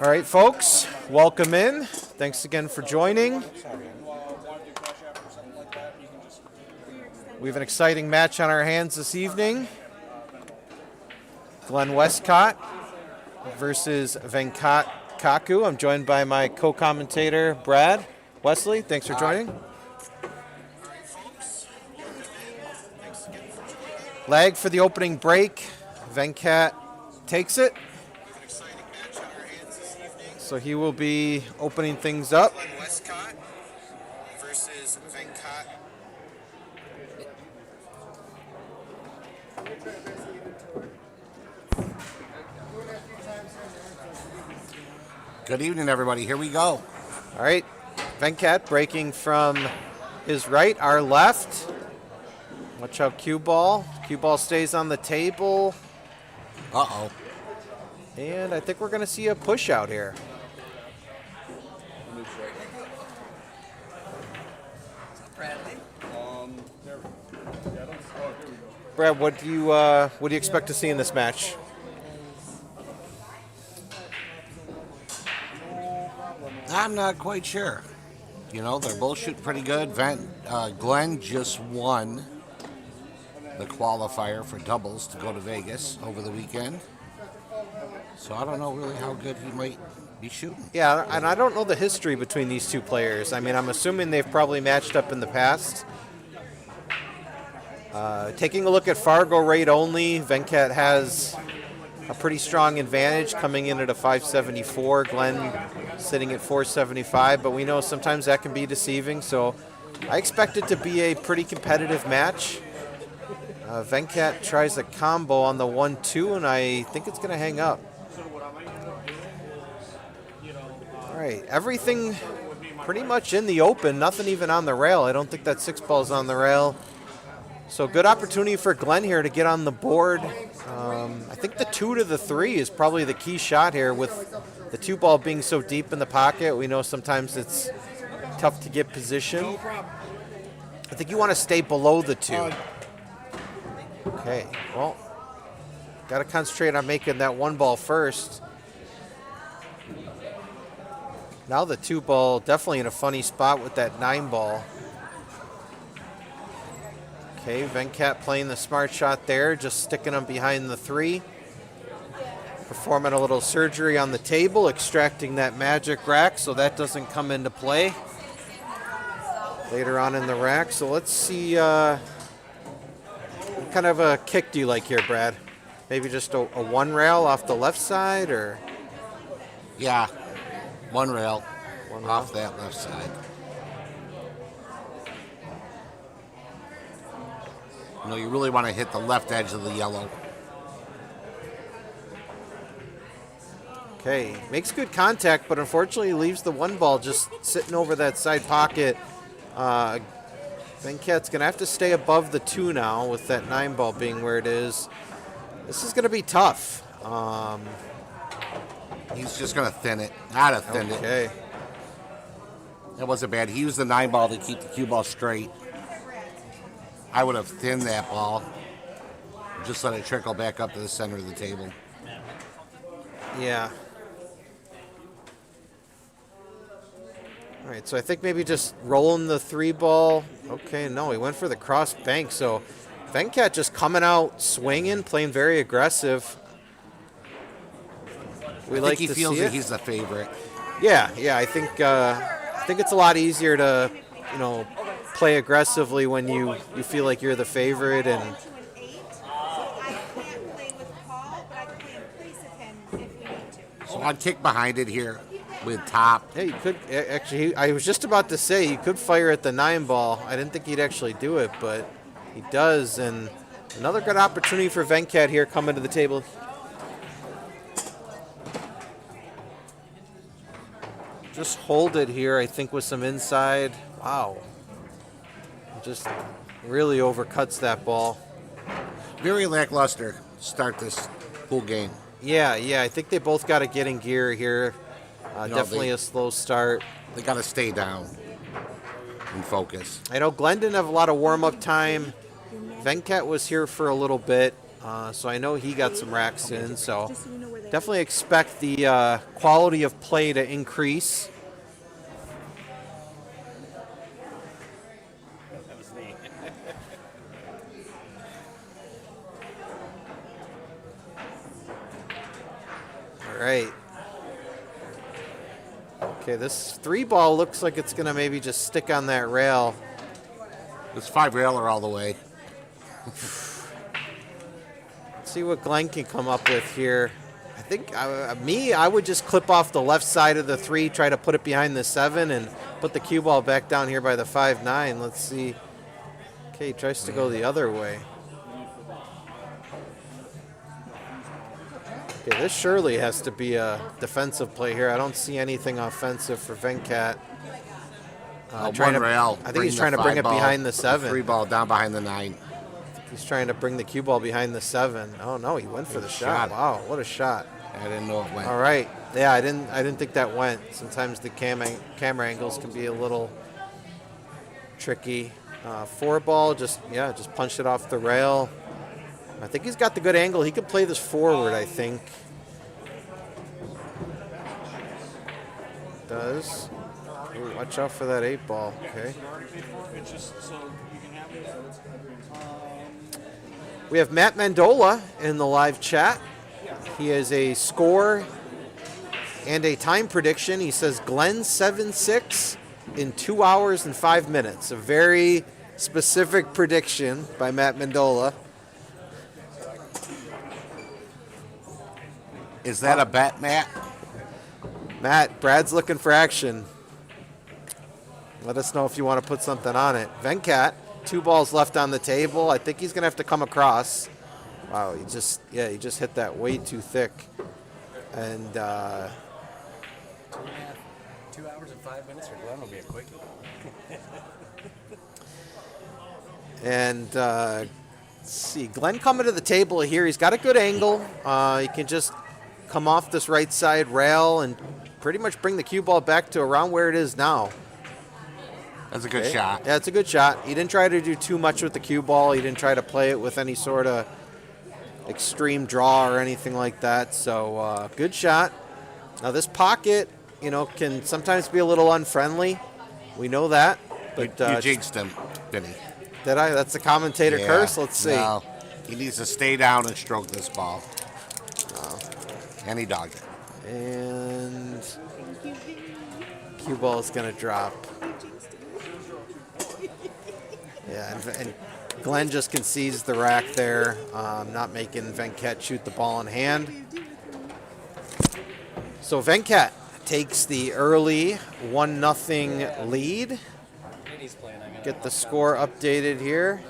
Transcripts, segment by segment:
All right, folks, welcome in. Thanks again for joining. We have an exciting match on our hands this evening. Glen Westcott versus Venkata Kakku. I'm joined by my co-commentator, Brad. Wesley, thanks for joining. Lag for the opening break. Venkat takes it. So he will be opening things up. Westcott versus Venkata. Good evening, everybody. Here we go. All right, Venkat breaking from his right, our left. Watch out, cue ball. Cue ball stays on the table. Uh-oh. And I think we're going to see a push out here. Brad, what do you expect to see in this match? I'm not quite sure. You know, they're both shooting pretty good. Glen just won the qualifier for doubles to go to Vegas over the weekend. So I don't know really how good he might be shooting. Yeah, and I don't know the history between these two players. I mean, I'm assuming they've probably matched up in the past. Taking a look at Fargo rate only, Venkat has a pretty strong advantage coming in at a 574. Glen sitting at 475, but we know sometimes that can be deceiving. So I expect it to be a pretty competitive match. Venkat tries a combo on the 1-2, and I think it's going to hang up. All right, everything pretty much in the open, nothing even on the rail. I don't think that 6-ball is on the rail. So good opportunity for Glen here to get on the board. I think the 2 to the 3 is probably the key shot here with the 2-ball being so deep in the pocket. We know sometimes it's tough to get position. I think you want to stay below the 2. Okay, well, got to concentrate on making that 1-ball first. Now the 2-ball definitely in a funny spot with that 9-ball. Okay, Venkat playing the smart shot there, just sticking him behind the 3. Performing a little surgery on the table, extracting that magic rack so that doesn't come into play later on in the rack. So let's see, what kind of a kick do you like here, Brad? Maybe just a 1 rail off the left side, or? Yeah, 1 rail off that left side. You know, you really want to hit the left edge of the yellow. Okay, makes good contact, but unfortunately leaves the 1-ball just sitting over that side pocket. Venkat's going to have to stay above the 2 now with that 9-ball being where it is. This is going to be tough. He's just going to thin it. Not a thin it. Okay. That wasn't bad. He used the 9-ball to keep the cue ball straight. I would have thinned that ball. Just let it trickle back up to the center of the table. Yeah. All right, so I think maybe just rolling the 3-ball. Okay, no, he went for the cross bank. So Venkat just coming out swinging, playing very aggressive. I think he feels that he's the favorite. Yeah, I think it's a lot easier to, play aggressively when you feel like you're the favorite. And so I'd kick behind it here with top. Hey, you could actually. I was just about to say you could fire at the 9-ball. I didn't think he'd actually do it, but he does. And another good opportunity for Venkat here coming to the table. Just hold it here, I think, with some inside. Wow. Just really overcuts that ball. Very lackluster start this pool game. Yeah, I think they both got to get in gear here. Definitely a slow start. They got to stay down and focus. I know Glen didn't have a lot of warm-up time. Venkat was here for a little bit, so I know he got some racks in. So definitely expect the quality of play to increase. All right. Okay, this 3-ball looks like it's going to maybe just stick on that rail. It's 5-railer all the way. Let's see what Glen can come up with here. I think, I would just clip off the left side of the 3, try to put it behind the 7, and put the cue ball back down here by the 5-9. Let's see. Okay, he tries to go the other way. Okay, this surely has to be a defensive play here. I don't see anything offensive for Venkat. One rail. I think he's trying to bring it behind the 7. 3-ball down behind the 9. He's trying to bring the cue ball behind the 7. Oh no, he went for the shot. Wow, what a shot! I didn't know it went. All right, yeah, I didn't think that went. Sometimes the camera angles can be a little tricky. 4-ball, just punched it off the rail. I think he's got the good angle. He could play this forward, I think. Does. Ooh, watch out for that 8-ball. Okay. We have Matt Mandola in the live chat. He has a score and a time prediction. He says Glen 7-6 in 2 hours and 5 minutes. A very specific prediction by Matt Mandola. Is that a bet, Matt? Matt, Brad's looking for action. Let us know if you want to put something on it. Venkat, 2 balls left on the table. I think he's going to have to come across. Wow, he just hit that way too thick. And 2 hours and 5 minutes for Glen will be a quickie. and let's see, Glen coming to the table here. He's got a good angle. He can just come off this right side rail and pretty much bring the cue ball back to around where it is now. That's a good shot. Yeah, it's a good shot. He didn't try to do too much with the cue ball. He didn't try to play it with any sort of extreme draw or anything like that. So good shot. Now this pocket, can sometimes be a little unfriendly. We know that. But you jinxed him, Vinnie. Did I? That's the commentator curse. Let's see. No, he needs to stay down and stroke this ball. And he dogged it. And cue ball is going to drop. Yeah, and Glen just concedes the rack there, not making Venkat shoot the ball in hand. So Venkat takes the early 1-0 lead. Get the score updated here.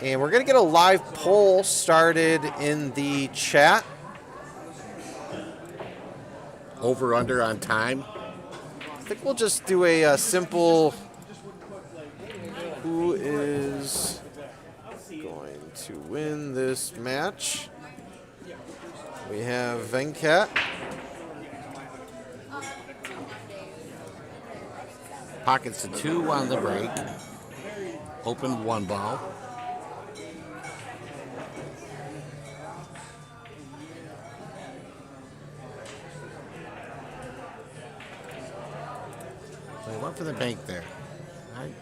And we're going to get a live poll started in the chat. Over, under on time. I think we'll just do a simple... Who is going to win this match? We have Venkat. Pockets a 2 on the break. Open 1 ball. So he went for the bank there. Right.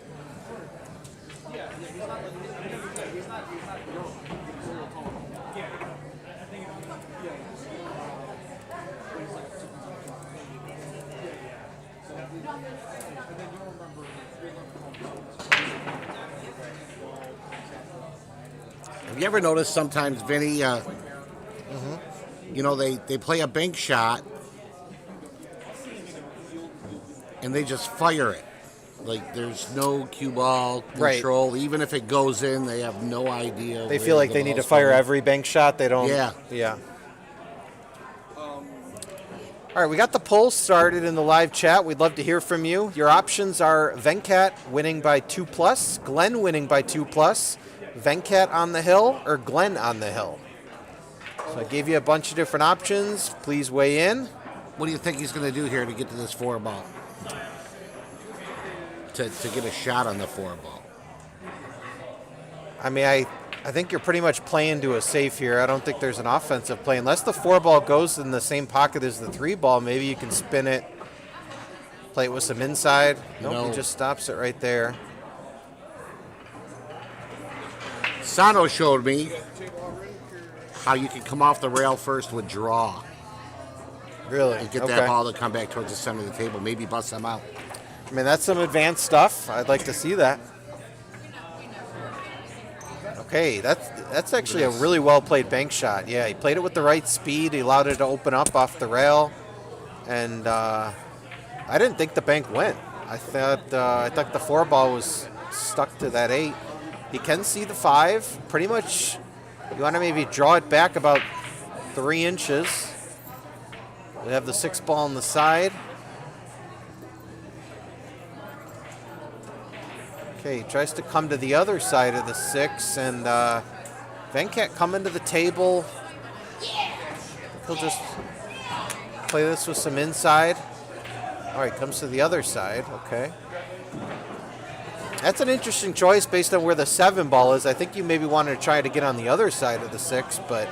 Have you ever noticed sometimes, Vinnie, they play a bank shot and they just fire it. Like there's no cue ball control. Right. Even if it goes in, they have no idea. They feel like they need to fire every bank shot. They don't. Yeah. All right, we got the poll started in the live chat. We'd love to hear from you. Your options are Venkat winning by 2+, Glen winning by 2+, Venkat on the hill, or Glen on the hill. So I gave you a bunch of different options. Please weigh in. What do you think he's going to do here to get to this 4-ball? To get a shot on the 4-ball. I mean, I think you're pretty much playing to a safe here. I don't think there's an offensive play. Unless the 4 ball goes in the same pocket as the 3 ball, maybe you can spin it, play it with some inside. Nope, he just stops it right there. Sano showed me how you can come off the rail first with draw. Really? And get that ball to come back towards the center of the table. Maybe bust them out. I mean, that's some advanced stuff. I'd like to see that. Okay, that's actually a really well-played bank shot. Yeah, he played it with the right speed. He allowed it to open up off the rail. And I didn't think the bank went. I thought the 4 ball was stuck to that 8. He can see the 5. Pretty much, you want to maybe draw it back about 3 inches. We have the 6 ball on the side. Okay, he tries to come to the other side of the 6, and Venkata coming to the table. He'll just play this with some inside. All right, comes to the other side. Okay. That's an interesting choice based on where the 7 ball is. I think you maybe wanted to try to get on the other side of the 6, but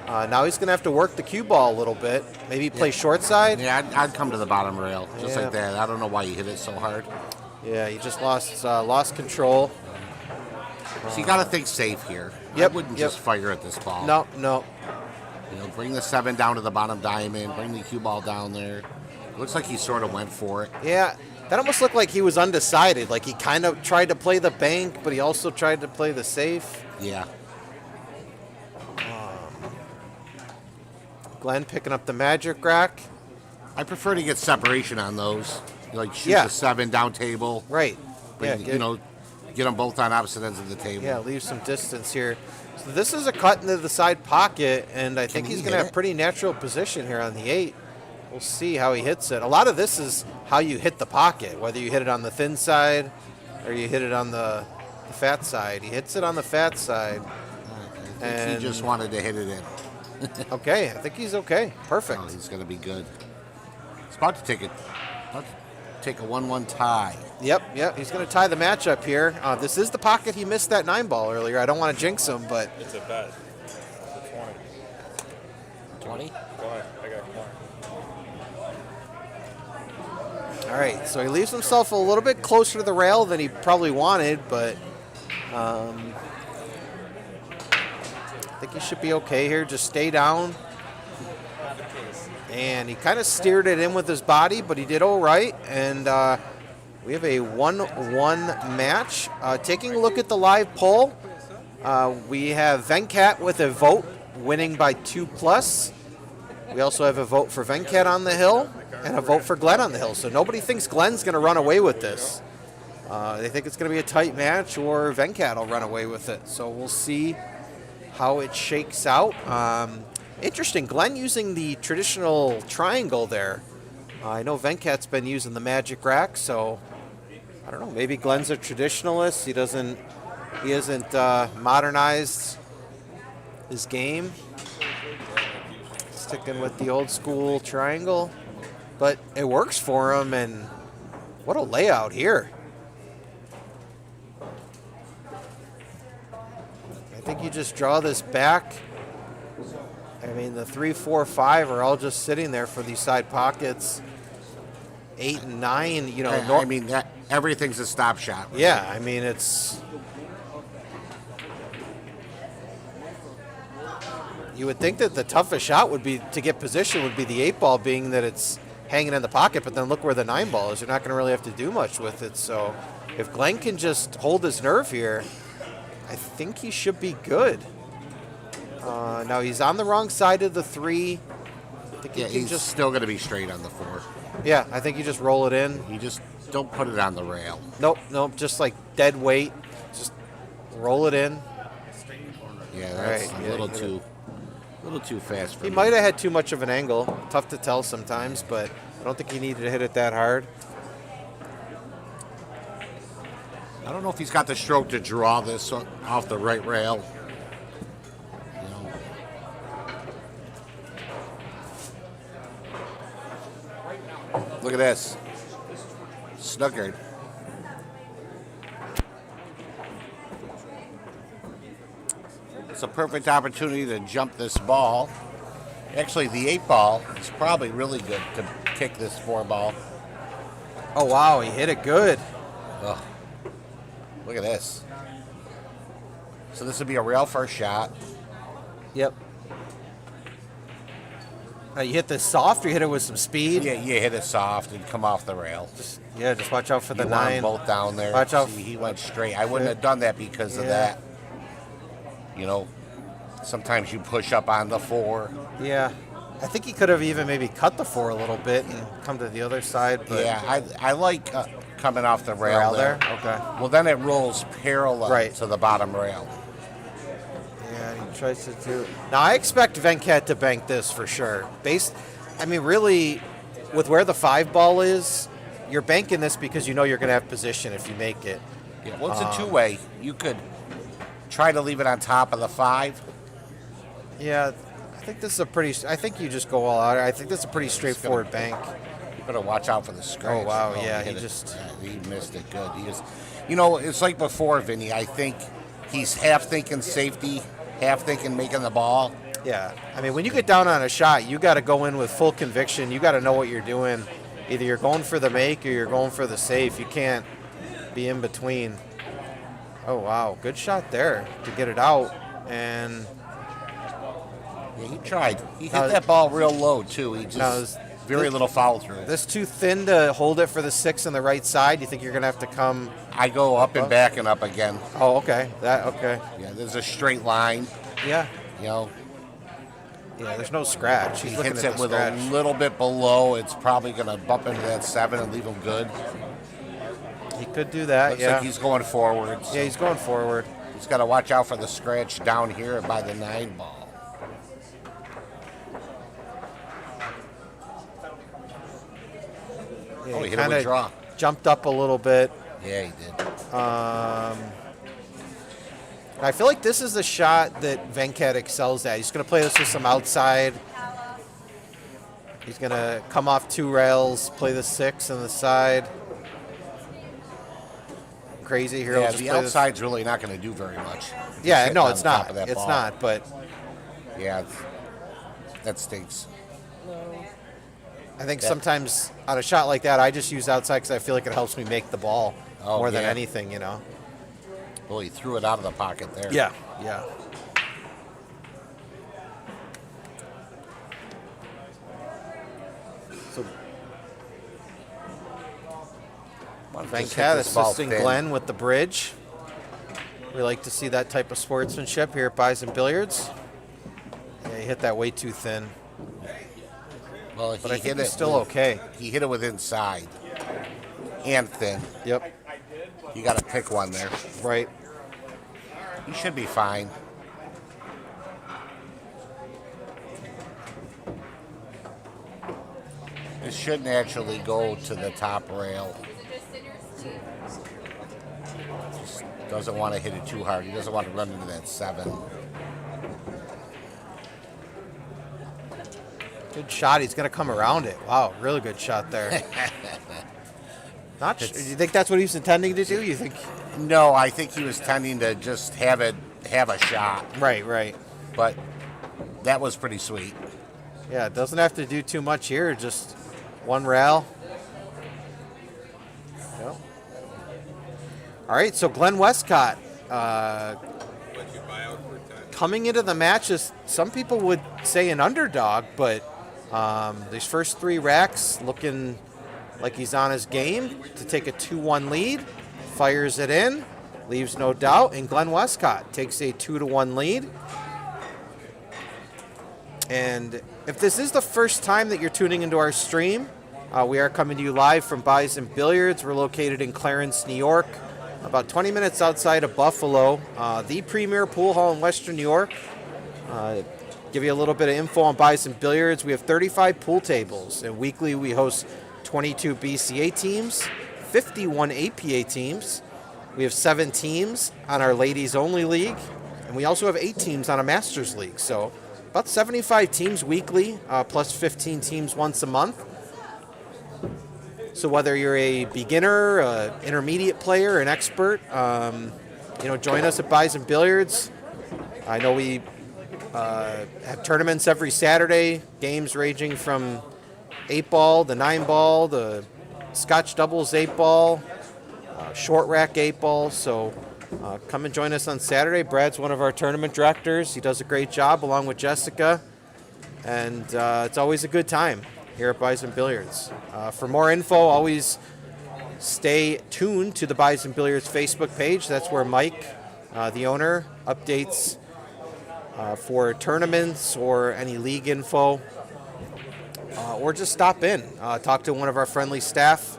now he's going to have to work the cue ball a little bit. Maybe play short side. Yeah, I'd come to the bottom rail, just like that. I don't know why you hit it so hard. Yeah, he just lost control. So you got to think safe here. Yep, I wouldn't just fire at this ball. No. You know, bring the 7 down to the bottom diamond. Bring the cue ball down there. Looks like he sort of went for it. Yeah, that almost looked like he was undecided. Like he kind of tried to play the bank, but he also tried to play the safe. Yeah. Glen picking up the magic rack. I prefer to get separation on those. Like shoot the 7 down table. Right. Bring, get them both on opposite ends of the table. Yeah, leave some distance here. So this is a cut into the side pocket, and I think he's going to have pretty natural position here on the 8. We'll see how he hits it. A lot of this is how you hit the pocket, whether you hit it on the thin side or you hit it on the fat side. He hits it on the fat side. I think he just wanted to hit it in. Okay, I think he's okay. Perfect. Oh, he's going to be good. He's about to take a 1-1 tie. Yep. He's going to tie the matchup here. This is the pocket he missed that 9 ball earlier. I don't want to jinx him, but it's a bet. It's a 20. 20? Go ahead. I got 20. all right, so he leaves himself a little bit closer to the rail than he probably wanted, but I think he should be okay here. Just stay down. And he kind of steered it in with his body, but he did all right. And we have a 1-1 match. Taking a look at the live poll, we have Venkata with a vote winning by 2+. We also have a vote for Venkata on the hill and a vote for Glen on the hill. So nobody thinks Glen's going to run away with this. They think it's going to be a tight match or Venkata will run away with it. So we'll see how it shakes out. Interesting, Glen using the traditional triangle there. I know Venkat's been using the magic rack, so I don't know. Maybe Glen's a traditionalist. He hasn't modernized his game. Sticking with the old school triangle, but it works for him. And what a layout here! I think you just draw this back. I mean, the 3, 4, 5 are all just sitting there for these side pockets. 8 and 9, you know. I mean, everything's a stop shot. Right? Yeah, I mean, it's. You would think that the toughest shot would be to get position would be the 8 ball, being that it's hanging in the pocket. But then look where the 9 ball is. You're not going to really have to do much with it. So if Glen can just hold his nerve here, I think he should be good. Now he's on the wrong side of the 3. I think he's just still going to be straight on the 4. Yeah, I think you just roll it in. You just don't put it on the rail. Nope, just like dead weight. Just roll it in. Yeah, that's a little too fast for me. He might have had too much of an angle. Tough to tell sometimes, but I don't think he needed to hit it that hard. I don't know if he's got the stroke to draw this off the right rail. Look at this. Snookered. It's a perfect opportunity to jump this ball. Actually, the 8 ball is probably really good to kick this 4 ball. Oh, wow, he hit it good. Ugh. Look at this. So this would be a rail first shot. Yep. You hit this soft or you hit it with some speed? Yeah, you hit it soft and come off the rail. Just watch out for the You want 9. them both down there. Watch out. See, he went straight. I wouldn't have done that because of that. You know, sometimes you push up on the 4. Yeah. I think he could have even maybe cut the 4 a little bit and come to the other side. But Yeah, I like coming off the rail, there. Okay. Well, then it rolls parallel to the bottom rail. Yeah, he tries to do. Now I expect Venkata to bank this for sure. Really, with where the 5 ball is, you're banking this because you know you're going to have position if you make it. Yeah, well, it's a two-way. You could try to leave it on top of the 5. Yeah, I think this is a pretty. I think you just go all out. I think this is a pretty straightforward bank. You better watch out for the scratch. Oh wow, yeah, he he just. Yeah, he missed it good. He is, it's like before, Vinnie. I think he's half thinking safety, half thinking making the ball. Yeah, when you get down on a shot, you got to go in with full conviction. You got to know what you're doing. Either you're going for the make or you're going for the safe. You can't be in between. Oh wow, good shot there to get it out. And yeah, he tried. He hit that ball real low too. He just very little follow through. This too thin to hold it for the 6 on the right side. You think you're gonna have to come? I go up and back and up again. Oh, okay. Okay. Yeah, there's a straight line. Yeah. Yeah, there's no scratch. He He's looking hits at it the with scratch. a little bit below. It's probably going to bump into that 7 and leave him good. He could do that. Looks like he's going forward. Yeah, he's going forward. He's got to watch out for the scratch down here by the 9 ball. Yeah, he hit it with draw. Jumped up a little bit. Yeah, he did. I feel like this is the shot that Venkata excels at. He's going to play this with some outside. He's going to come off 2 rails, play the 6 on the side. Crazy here. Yeah, the outside's really not going to do very much. Yeah, no, it's not. It's not, but... Yeah, that stinks. I think sometimes on a shot like that, I just use outside because I feel like it helps me make the ball more than anything, Well, he threw it out of the pocket there. Yeah. So Venkata assisting Glen with the bridge. We like to see that type of sportsmanship here at Bison Billiards. Yeah, he hit that way too thin. Well, but I think it's still okay. He hit it with inside and thin. Yep. You got to pick one there. Right. He should be fine. It should naturally go to the top rail. Just doesn't want to hit it too hard. He doesn't want to run into that 7. Good shot. He's going to come around it. Wow, really good shot there. Do you think that's what he was intending to do? You think? No, I think he was tending to just have a shot. Right. But that was pretty sweet. Yeah, it doesn't have to do too much here. Just 1 rail. Yep. All right, so Glen Westcott coming into the match as some people would say an underdog, but these first 3 racks looking like he's on his game to take a 2-1 lead. Fires it in, leaves no doubt, and Glen Westcott takes a 2-1 lead. And if this is the first time that you're tuning into our stream, we are coming to you live from Bison Billiards. We're located in Clarence, New York, about 20 minutes outside of Buffalo, the premier pool hall in Western New York. Give you a little bit of info on Bison Billiards. We have 35 pool tables, and weekly we host 22 BCA teams, 51 APA teams. We have 7 teams on our ladies only league, and we also have 8 teams on a Masters league. So about 75 teams weekly, plus 15 teams once a month. So whether you're a beginner, intermediate player, an expert, join us at Bison Billiards. I know we have tournaments every Saturday, games ranging from 8-ball, the 9-ball, the Scotch doubles 8-ball, short rack 8-ball. So come and join us on Saturday. Brad's one of our tournament directors. He does a great job along with Jessica. And it's always a good time here at Bison Billiards. For more info, always stay tuned to the Bison Billiards Facebook page. That's where Mike, the owner, updates for tournaments or any league info. Or just stop in, talk to one of our friendly staff,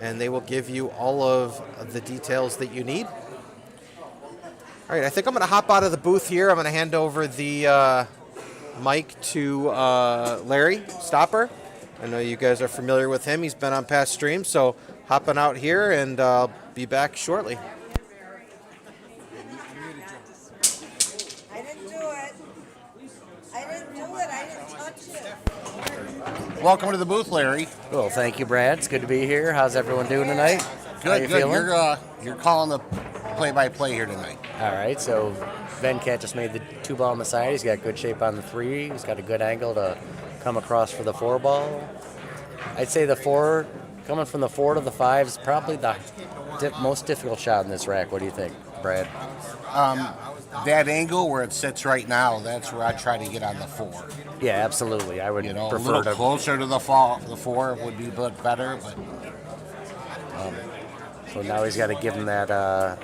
and they will give you all of the details that you need. All right, I think I'm going to hop out of the booth here. I'm going to hand over the mic to Larry Stopper. I know you guys are familiar with him. He's been on past streams, so hopping out here, and I'll be back shortly. I didn't do it. I didn't touch it. Welcome to the booth, Larry. Well, thank you, Brad. It's good to be here. How's everyone doing tonight? How Good, you good. feeling? You're calling the play-by-play here tonight. All right, so Venkata just made the 2-ball on the side. He's got good shape on the 3. He's got a good angle to come across for the 4-ball. I'd say the 4, coming from the 4 to the 5 is probably the most difficult shot in this rack. What do you think, Brad? That angle where it sits right now, that's where I try to get on the 4. Yeah, absolutely. I would You know, a prefer little to. closer to the 4 would be a bit better, but So now he's got to give him that,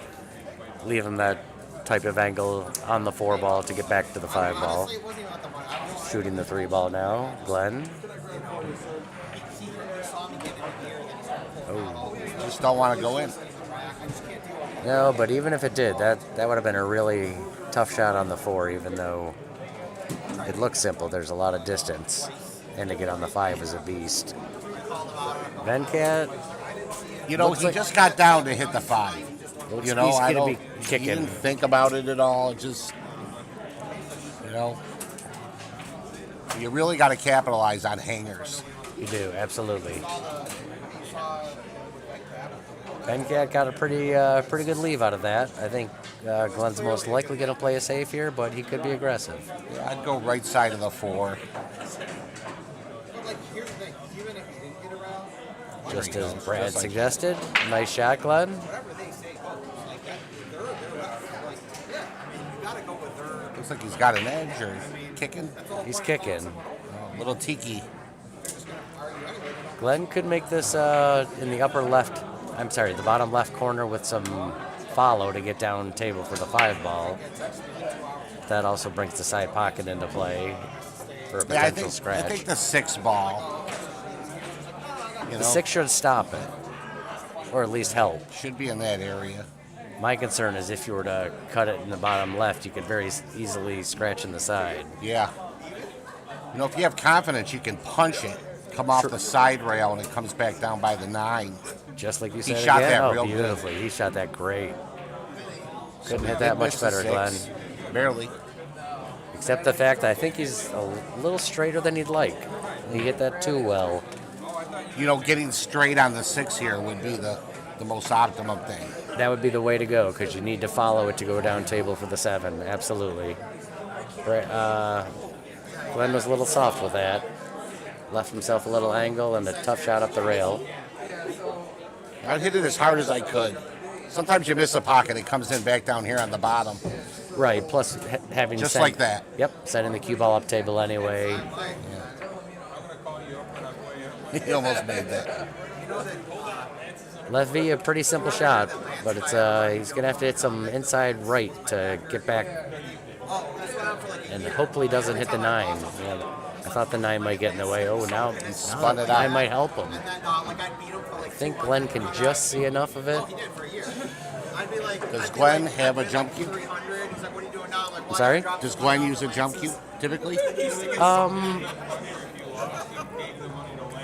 leave him that type of angle on the 4-ball to get back to the 5-ball. Shooting the 3-ball now, Glen. Oh, just don't want to go in. no, but even if it did, that would have been a really tough shot on the 4, even though it looks simple. There's a lot of distance, and to get on the 5 is a beast. Venkat, You know, Looks he like- just got down to hit the 5. looks You know, he's I gonna don't. be He kicking. didn't think about it at all. Just, you know, you really got to capitalize on hangers. You do, absolutely. Venkat got a pretty good leave out of that. I think Glen's most likely going to play it safe here, but he could be aggressive. Yeah, I'd go right side of the 4. Just as Brad suggested. Nice shot, Glen. Looks like he's got an edge or kicking. He's kicking. Little tiki. Glen could make this in the the bottom left corner with some follow to get down table for the 5-ball. That also brings the side pocket into play for a Yeah, I potential think scratch. the 6-ball. You The know, 6 should stop it, or at least help. should be in that area. My concern is if you were to cut it in the bottom left, you could very easily scratch in the side. Yeah. You know, if you have confidence, you can punch it, come off the side rail, and it comes back down by the 9. Just like you He said shot again. that Oh, real good. beautifully. He shot that great. Couldn't hit He that much missed the better, Glenn. 6. Barely. Except the fact that I think he's a little straighter than he'd like. He hit that too well. You know, getting straight on the 6 here would be the most optimum thing. That would be the way to go because you need to follow it to go down table for the 7. Absolutely. Glenn was a little soft with that. Left himself a little angle and a tough shot up the rail. I hit it as hard as I could. Sometimes you miss a pocket, it comes in back down here on the bottom. Right. Plus having Just sent- like that. Yep. Setting the cue ball up table anyway. He almost made that. Left V, a pretty simple shot, but it's he's gonna have to hit some inside right to get back, and hopefully doesn't hit the 9. Yeah, I thought the 9 might get in the way. Oh, now spun it the 9 out. might help him. I think Glenn can just see enough of it. Does Glenn have a jump cue? I'm sorry. Does Glenn use a jump cue typically?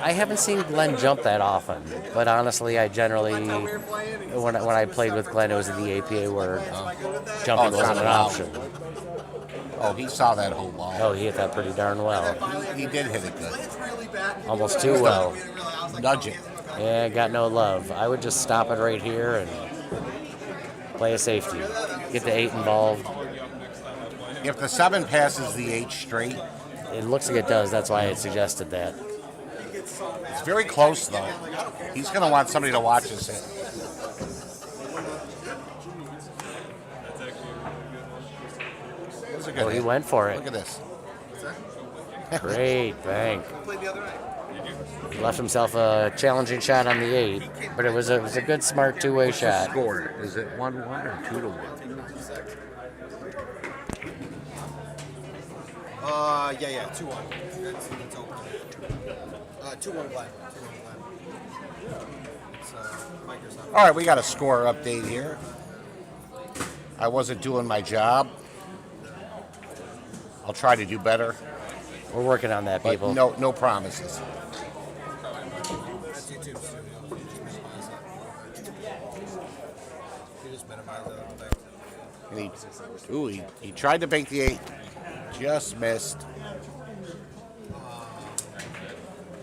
I haven't seen Glenn jump that often, but honestly, I generally, when I played with Glenn, it was in the APA where jumping it's wasn't not an allowed. option. Oh, he saw that whole ball. Oh, he hit that pretty darn well. He did hit it good. Almost too well. Nudge it. Yeah, got no love. I would just stop it right here and play a safety. Get the 8 involved. If the 7 passes the 8 straight, It looks like it does. That's why I suggested that. it's very close though. He's going to want somebody to watch his hit. That's a good Oh, he hit. went for Look it. at this. Great bank. He left himself a challenging shot on the 8, but it was a good, smart two-way shot. Score. Is it 1-1 or 2-1? Yeah, 2-1. That's open. 2-1 Glen. It's Microsoft. All right, we got a score update here. I wasn't doing my job. I'll try to do better, We're working on that, but people. no promises. That's YouTube studio. You just minimize it. And he tried to bank the 8, just missed.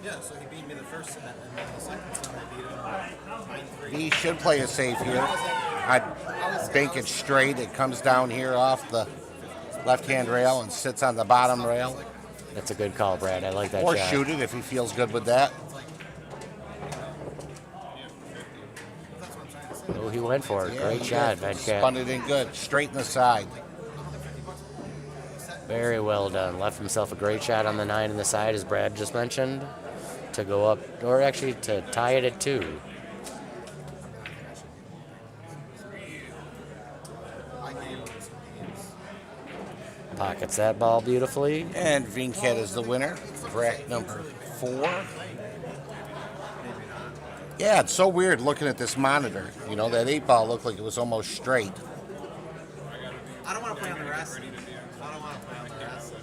Yeah, so he beat me the first set, and then the second set I beat him 9-3. He should play it safe here. I'd bank it straight. It comes down here off the left-hand rail and sits on the bottom rail. That's a good call, Brad. I like that Or shot. shoot it if he feels good with that. Oh, he went for it. Great shot, Venkata. Spun it in good, straight in the side. Very well done. Left himself a great shot on the 9 in the side, as Brad just mentioned, to go up, or actually to tie it at 2. Pockets that ball beautifully. And Venkata is the winner. Bracket number 4. Yeah, it's so weird looking at this monitor. You know, that 8 ball looked like it was almost straight. I don't want to play on the rest. I don't want to play on the rest.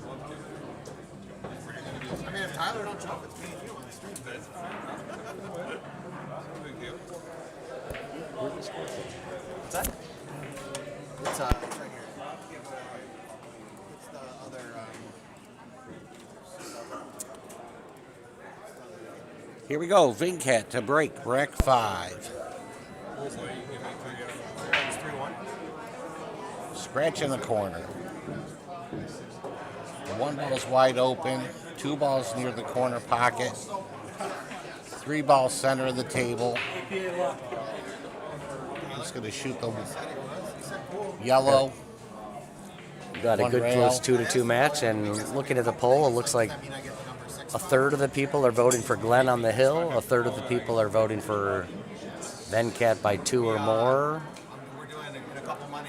I mean, if Tyler don't jump, it's me and you on the stream. What's that? It's right here. It's the other. Here we go. Venkata to break. Rec 5. It's 3-1. Scratch in the corner. The 1 ball is wide open. 2 balls near the corner pocket. 3 balls center of the table. Just going to shoot the yellow. Got a One good rail. close 2-2 match, and looking at the poll, it looks like a third of the people are voting for Glen on the hill, a third of the people are voting for Venkata by 2 or more.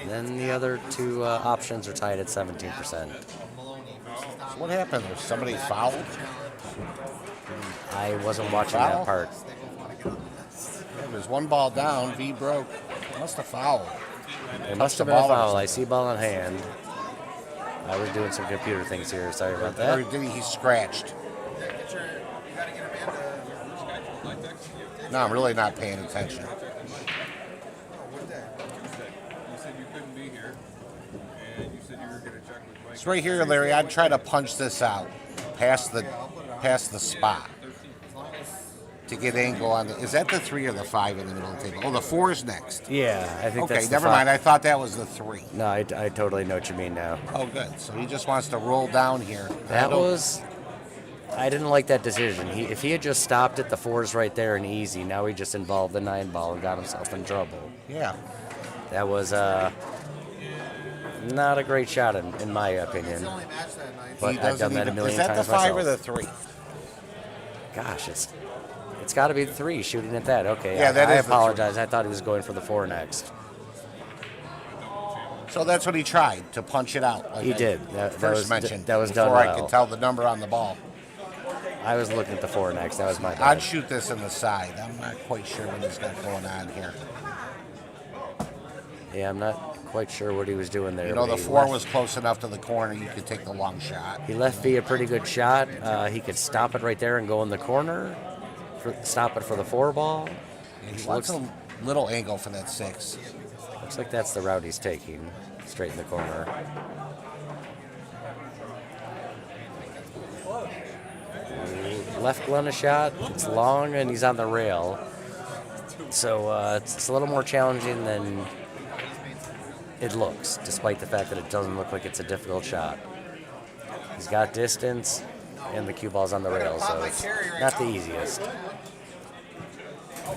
Then the other 2 options are tied at 17%. So what happened? Was somebody fouled? I wasn't watching Foul? that part. Yeah, there's 1 ball down. V broke. Must have fouled. It must have been a foul. I see ball in hand. I was doing some computer things here. Sorry about Or that. did he scratched? No, I'm really not paying attention. It's right here, Larry. I'd try to punch this out past the spot to get angle on the. Is that the 3 or the 5 in the middle of the table? Oh, the 4 is next. Yeah, I think Okay, that's the never fi- mind. I thought that was the 3. No, I totally know what you mean now. Oh, good. So he just wants to roll down here. I didn't like that decision. If he had just stopped it, the 4's right there and easy. Now he just involved the 9 ball and got himself in trouble. Yeah. That was not a great shot in my opinion. But He I've doesn't done that a even- million Is that times the 5 myself. or the 3? Gosh, it's got to be the 3 shooting at that. Okay, Yeah, that I is the 3. apologize. I thought he was going for the 4 next. So that's what he tried, to punch it out. Like He I did. That first was- mentioned. that was done before I well. could tell the number on the ball. I was looking at the 4 next. That was my I'd bad. shoot this in the side. I'm not quite sure what he's got going on here. Yeah, I'm not quite sure what he was doing there. You know, but the he 4 left- was close enough to the corner. You could take the long shot. He left V a pretty good shot. He could stop it right there and go in the corner. Stop it for the 4 ball. He wants a little angle for that 6. Looks like that's the route he's taking. Straight in the corner. Left Glen a shot. It's long and he's on the rail. So it's a little more challenging than it looks, despite the fact that it doesn't look like it's a difficult shot. He's got distance, and the cue ball's on the rail, so it's not the easiest.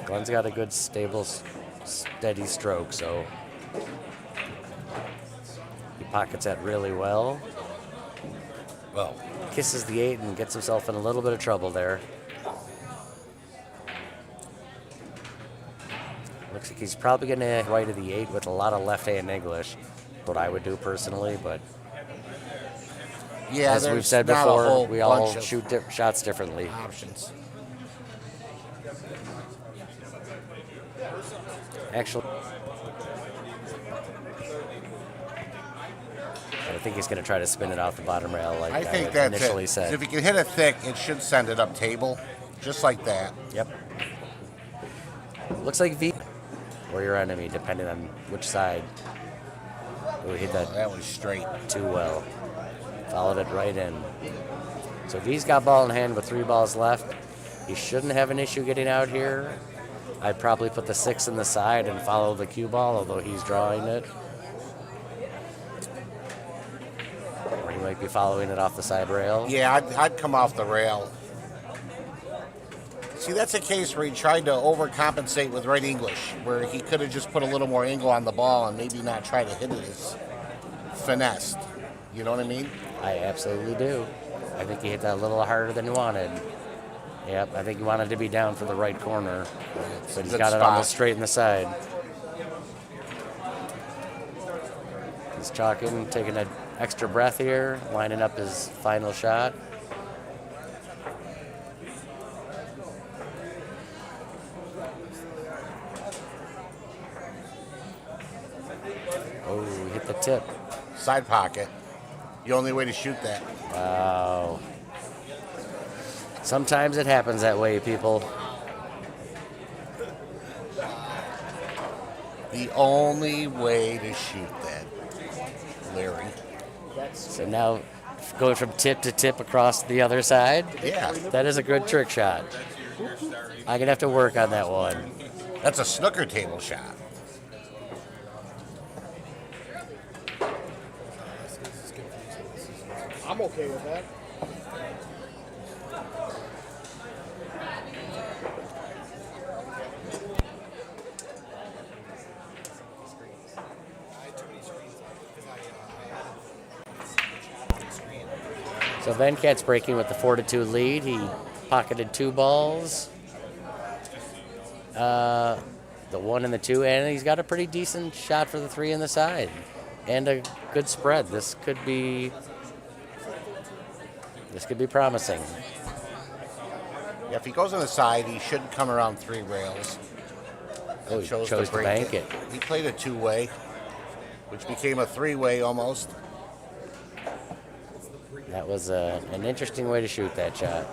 Glen's got a good, stable, steady stroke, so he pockets that really well. Well, Kisses the 8 and gets himself in a little bit of trouble there. Looks like he's probably going to right of the 8 with a lot of left-hand English. What I would do personally, but yeah, as we've there's said not a before, whole we all bunch of shoot shots differently. options. Actually, I think he's going to try to spin it off the bottom rail like I think had that's initially it. said. If you can hit it thick, it should send it up table, just like that. Yep. Looks like V or your enemy, depending on which side. Oh, he hit that That was straight. too well. Followed it right in. So V's got ball in hand with 3 balls left. He shouldn't have an issue getting out here. I'd probably put the 6 in the side and follow the cue ball, although he's drawing it. Or he might be following it off the side rail. Yeah, I'd come off the rail. See, that's a case where he tried to overcompensate with right English, where he could have just put a little more angle on the ball and maybe not try to hit it as finessed. You know what I mean? I absolutely do. I think he hit that a little harder than he wanted. Yep, I think he wanted to be down for the right corner, but he's Good got it spot. almost straight in the side. He's chalking, taking an extra breath here, lining up his final shot. Oh, he hit the tip. Side pocket. The only way to shoot that. Wow. Sometimes it happens that way, people. The only way to shoot that, Larry. So now going from tip to tip across the other side. Yeah, That is a good trick shot. I'm going to have to work on that one. that's a snooker table shot. I'm okay with that. So Venkat's breaking with the 4-2 lead. He pocketed 2 balls. The 1 and the 2, and he's got a pretty decent shot for the 3 in the side. And a good spread. This could be promising. Yeah, if he goes on the side, he should come around 3 rails. Oh, he chose to break bank it. He played a 2-way, which became a 3-way almost. That was an interesting way to shoot that shot.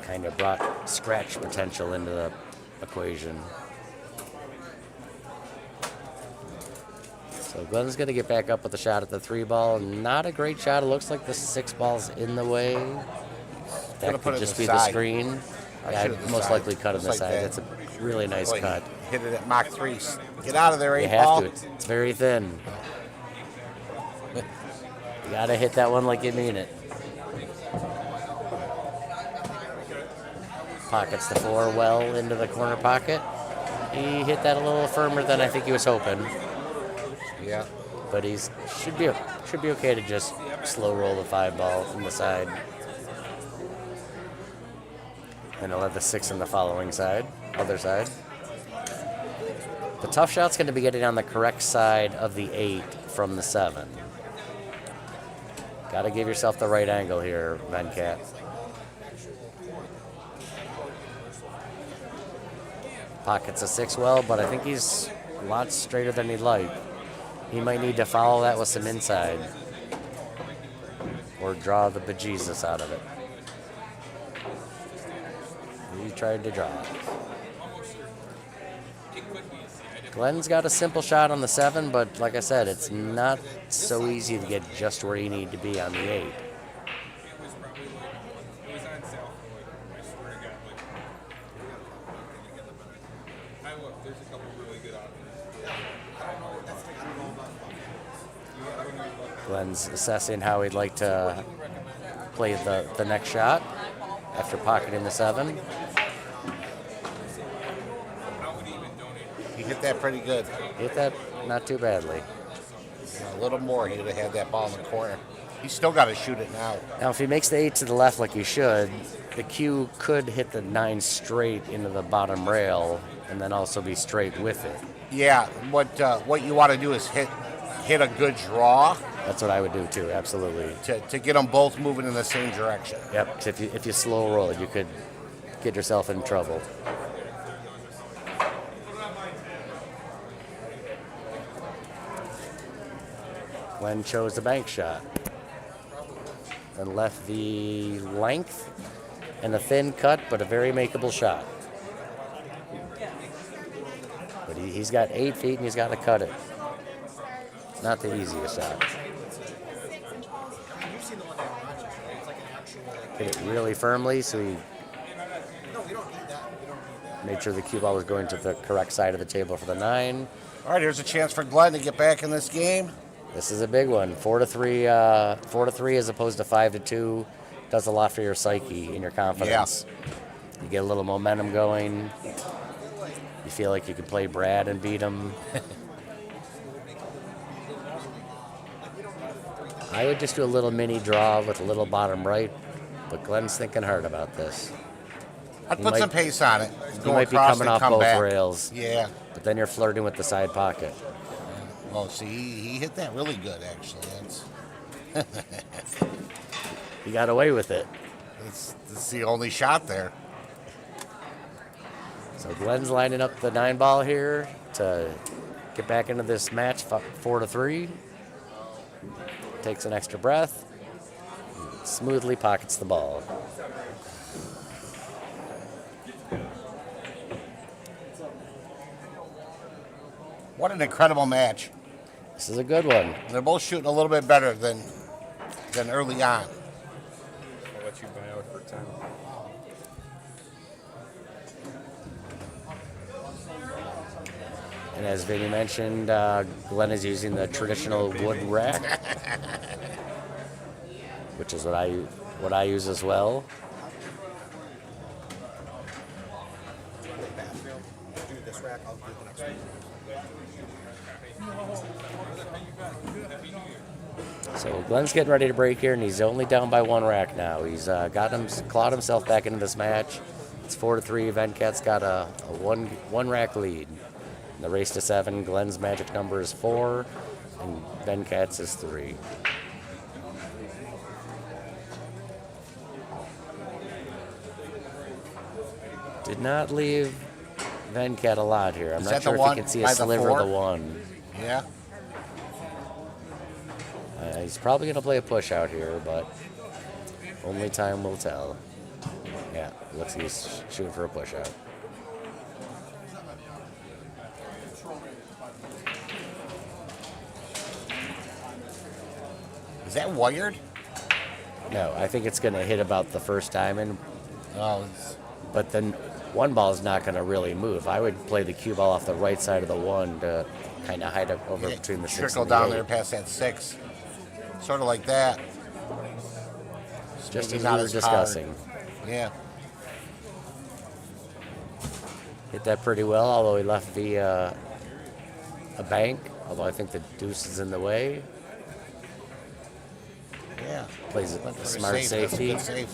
Kind of brought scratch potential into the equation. So Glen's going to get back up with a shot at the 3 ball. Not a great shot. It looks like the 6 ball's in the way. That put could it just in be the the side. screen. I Yeah, should I'd have most side, likely cut on just the like side. that. That's a really nice Boy, cut. Hit it at Mach 3. Get out of there, You 8 have ball. to. It's very thin. You gotta hit that one like you mean it. Pockets the 4 well into the corner pocket. He hit that a little firmer than I think he was hoping, Yeah. but he's should be okay to just slow roll the 5 ball from the side. And he'll have the 6 in the following side, other side. The tough shot's going to be getting on the correct side of the 8 from the 7. Got to give yourself the right angle here, Venkat. Pockets a 6 well, but I think he's a lot straighter than he'd like. He might need to follow that with some inside or draw the bejesus out of it. He tried to draw it. Glen's got a simple shot on the 7, but like I said, it's not so easy to get just where you need to be on the 8. Glen's assessing how he'd like to play the next shot after pocketing the 7. He hit that pretty good. Hit that not too badly. A little more, he would have had that ball in the corner. He's still got to shoot it now. Now, if he makes the 8 to the left like he should, the cue could hit the 9 straight into the bottom rail and then also be straight with it. Yeah, what you want to do is hit a good draw That's what I would do too, absolutely. to get them both moving in the same direction. Yep, 'cause if you slow roll it, you could get yourself in trouble. Glen chose the bank shot and left the length and a thin cut, but a very makeable shot. But he's got 8 feet and he's got to cut it. It's not the easiest shot. Hit it really firmly, so he made sure the cue ball was going to the correct side of the table for the 9. All right, here's a chance for Glen to get back in this game. This is a big one. 4-3, 4-3 as opposed to 5-2 does a lot for your psyche and your confidence. Yeah. You get a little momentum going. You feel like you can play Brad and beat him. I would just do a little mini draw with a little bottom right, but Glen's thinking hard about this. I'd He put might- some pace on it. You might be coming off both rails, Yeah. but then you're flirting with the side pocket. Well, see, he hit that really good, actually. You got away with it. That's the only shot there. So Glen's lining up the 9 ball here to get back into this match, 4-3. Takes an extra breath. Smoothly pockets the ball. What an incredible match. This is a good one. They're both shooting a little bit better than early on. I'll let you buy out for 10. And as Vinnie mentioned, Glen is using the traditional wood rack, which is what I use as well. So Glen's getting ready to break here, and he's only down by 1 rack now. He's clawed himself back into this match. It's 4-3. Venkat's got a one rack lead. In the race to 7, Glen's magic number is 4, and Venkat's is 3. Did not leave Venkat a lot here. I'm Is not that sure the if you one can see by a the sliver of 4? the 1. Yeah. He's probably going to play a push out here, but only time will tell. Yeah, looks like he's shooting for a push out. Is that wired? No, I think it's going to hit about the first time, Oh, but then 1 ball is not going to really move. I would play the cue ball off the right side of the 1 to kind of hide it over between the 6 trickle and the down 8. there past that 6. Sort of like that. Just Maybe as we not were as discussing. hard. Yeah. Hit that pretty well, although he left the a bank, although I think the deuce is in the way. Yeah. Plays it Went for a smart save. That's a safety. good save.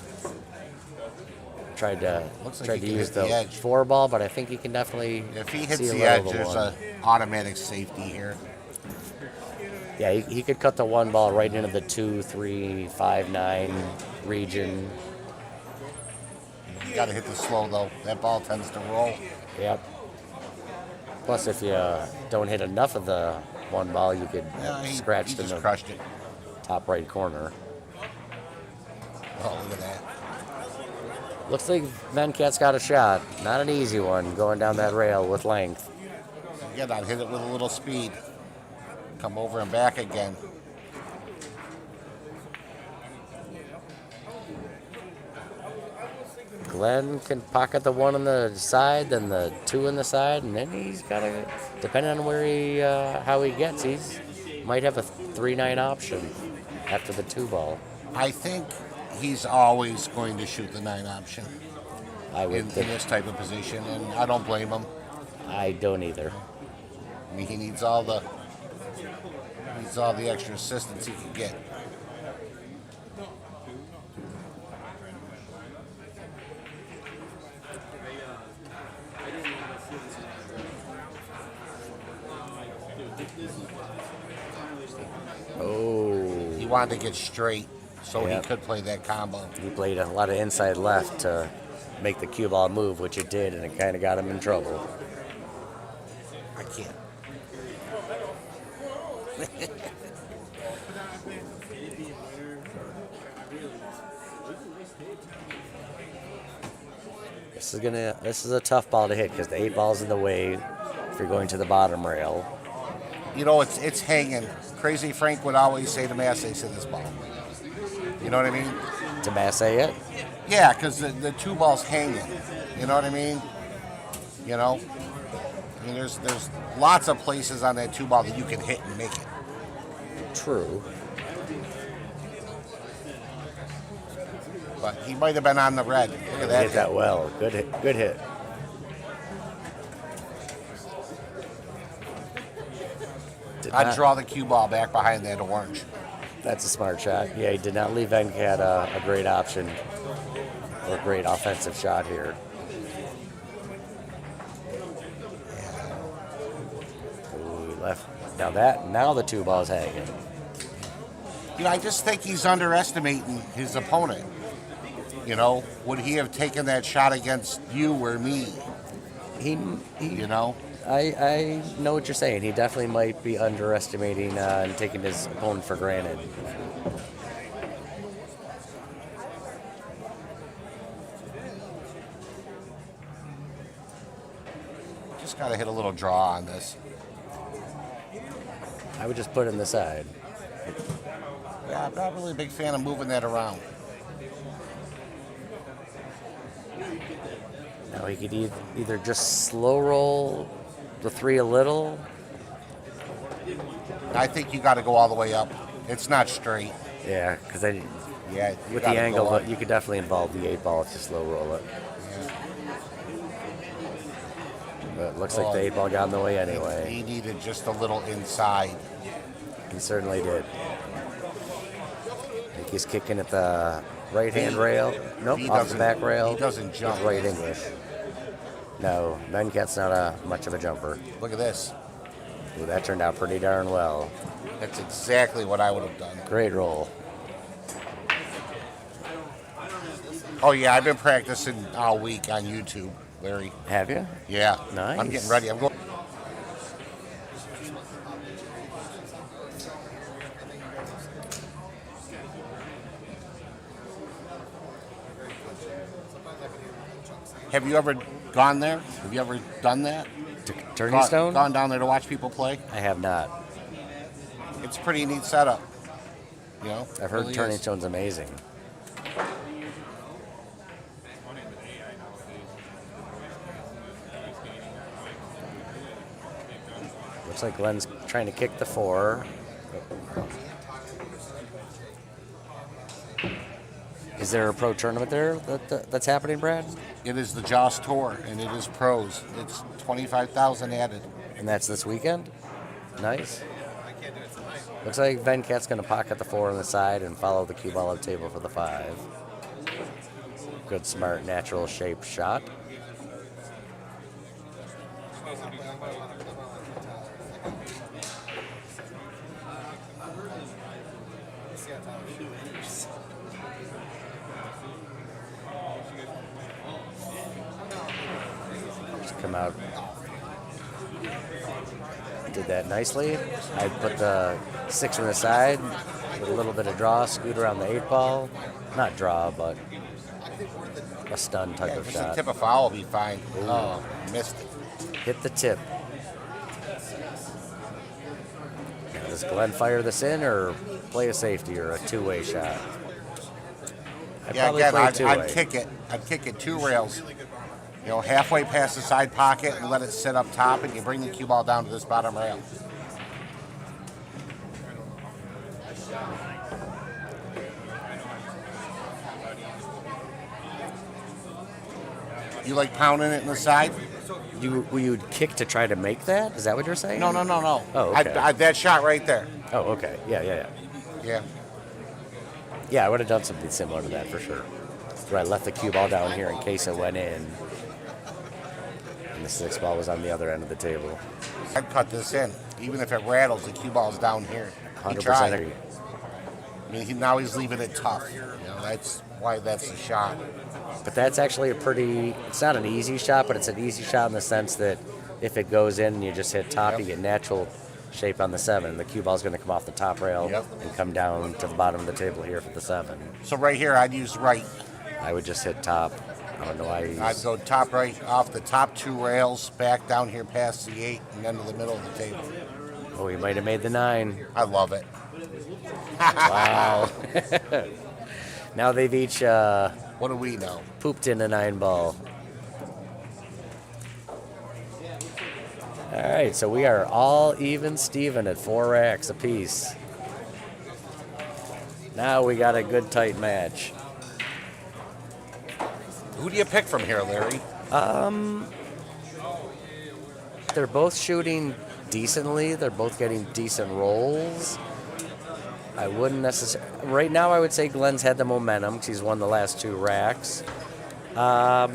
Tried to Looks like tried he to can use hit the the edge. 4 ball, but I think he can definitely If he hits see a the little edge, of the there's 1. an automatic safety here. Yeah, he could cut the 1 ball right into the 2, 3, 5, 9 region. You got to hit the slow, though. That ball tends to roll. Yep. Plus, if you don't hit enough of the 1 ball, you could Yeah, he scratch in just the crushed it. top right corner. Oh, look at that. Looks like Venkat's got a shot. Not an easy one, going down that rail with length. You got to hit it with a little speed. Come over and back again. Glen can pocket the 1 on the side, then the 2 on the side, and then he's got to, depending on where how he gets, he's might have a 3-9 option. after the 2 ball. I think he's always going to shoot the 9 option I would in think. this type of position, and I don't blame him. I don't either. I mean, he needs all the extra assistance he can get. Oh, He wanted to get straight so Yep. he could play that combo. he played a lot of inside left to make the cue ball move, which it did, and it kind of got him in trouble. I can't. This is a tough ball to hit because the 8 ball's in the way if you're going to the bottom rail. You know, it's hanging. Crazy Frank would always say to Massey, "Hit this ball." You know what I mean? To Massey it. Yeah, because the 2 ball's hanging. You know what I mean? You know? I mean, there's lots of places on that 2 ball that you can hit and make it. True. But he might have been on the red. Look at He that. hit that well. Good hit. Good hit. Did I'd not- draw the cue ball back behind that orange. That's a smart shot. Yeah, he did not leave Venkata a great option or a great offensive shot here. Ooh, he left. Now the 2 ball's hanging. You know, I just think he's underestimating his opponent. You know, would he have taken that shot against you or me? You know? I know what you're saying. He definitely might be underestimating and taking his opponent for granted. Just got to hit a little draw on this. I would just put it in the side. Yeah, I'm not really a big fan of moving that around. Now he could either just slow roll the 3 a little. I think you got to go all the way up. It's not straight. Yeah, because then Yeah, you with gotta the go angle, up. but you could definitely involve the 8 ball if you slow roll it. But it looks like the 8 ball got in the way anyway. He needed just a little inside. He certainly did. I think he's kicking at the right hand rail. Nope, He off the doesn't- back rail. he doesn't jump. He's right English. No, Venkat's not much of a jumper. Look at this. Ooh, that turned out pretty darn well. That's exactly what I would have done. Great roll. Oh, yeah, I've been practicing all week on YouTube, Larry. Have you? Yeah. Nice. I'm getting ready. I'm going. Have you ever gone there? Have you ever done that? To Turning Stone? Gone down there to watch people play? I have not. It's a pretty neat setup. You know? I've heard Really Turning is. Stone's amazing. Looks like Glen's trying to kick the 4. Is there a pro tournament there that's happening, Brad? It is the Joss Tour, and it is pros. It's 25,000 added. And that's this weekend? Nice. Looks like Venkat's going to pocket the 4 on the side and follow the cue ball up table for the 5. Good, smart, natural shape shot. Just come out. Did that nicely. I put the 6 on the side with a little bit of draw, scoot around the 8 ball. Not draw, but a stun type of Just a shot. tip of foul will be fine. Oh, missed it. Hit the tip. Now, does Glen fire this in or play a safety or a two-way shot? I'd Yeah, probably again, play I'd two-way. kick it. I'd kick it 2 rails. You know, halfway past the side pocket and let it sit up top, and you bring the cue ball down to this bottom rail. You like pounding it in the side? You'd kick to try to make that? Is that what you're saying? No. Oh, okay. That shot right there. Oh, okay. Yeah. Yeah. Yeah, I would have done something similar to that for sure. Where I left the cue ball down here in case it went in. And the 6 ball was on the other end of the table. I'd cut this in. Even if it rattles, the cue ball's down here. He 100% tried. agree. I mean, now he's leaving it tough. That's why that's the shot. But that's actually it's not an easy shot, but it's an easy shot in the sense that if it goes in and you just hit top, you get natural shape on the 7. The cue ball's going to come off the top rail and come down to the bottom of the table here for the 7. So right here, I'd use right. I would just hit top. I don't know why I'd go top right off the top 2 rails, back down here past the 8, and then to the middle of the table. Oh, he might have made the 9. I love it. Wow. Now they've each What do we know? pooped in a 9 ball. All right, so we are all even Steven at 4 racks apiece. Now we got a good tight match. Who do you pick from here, Larry? They're both shooting decently. They're both getting decent rolls. I wouldn't necessarily... Right now, I would say Glen's had the momentum because he's won the last 2 racks. I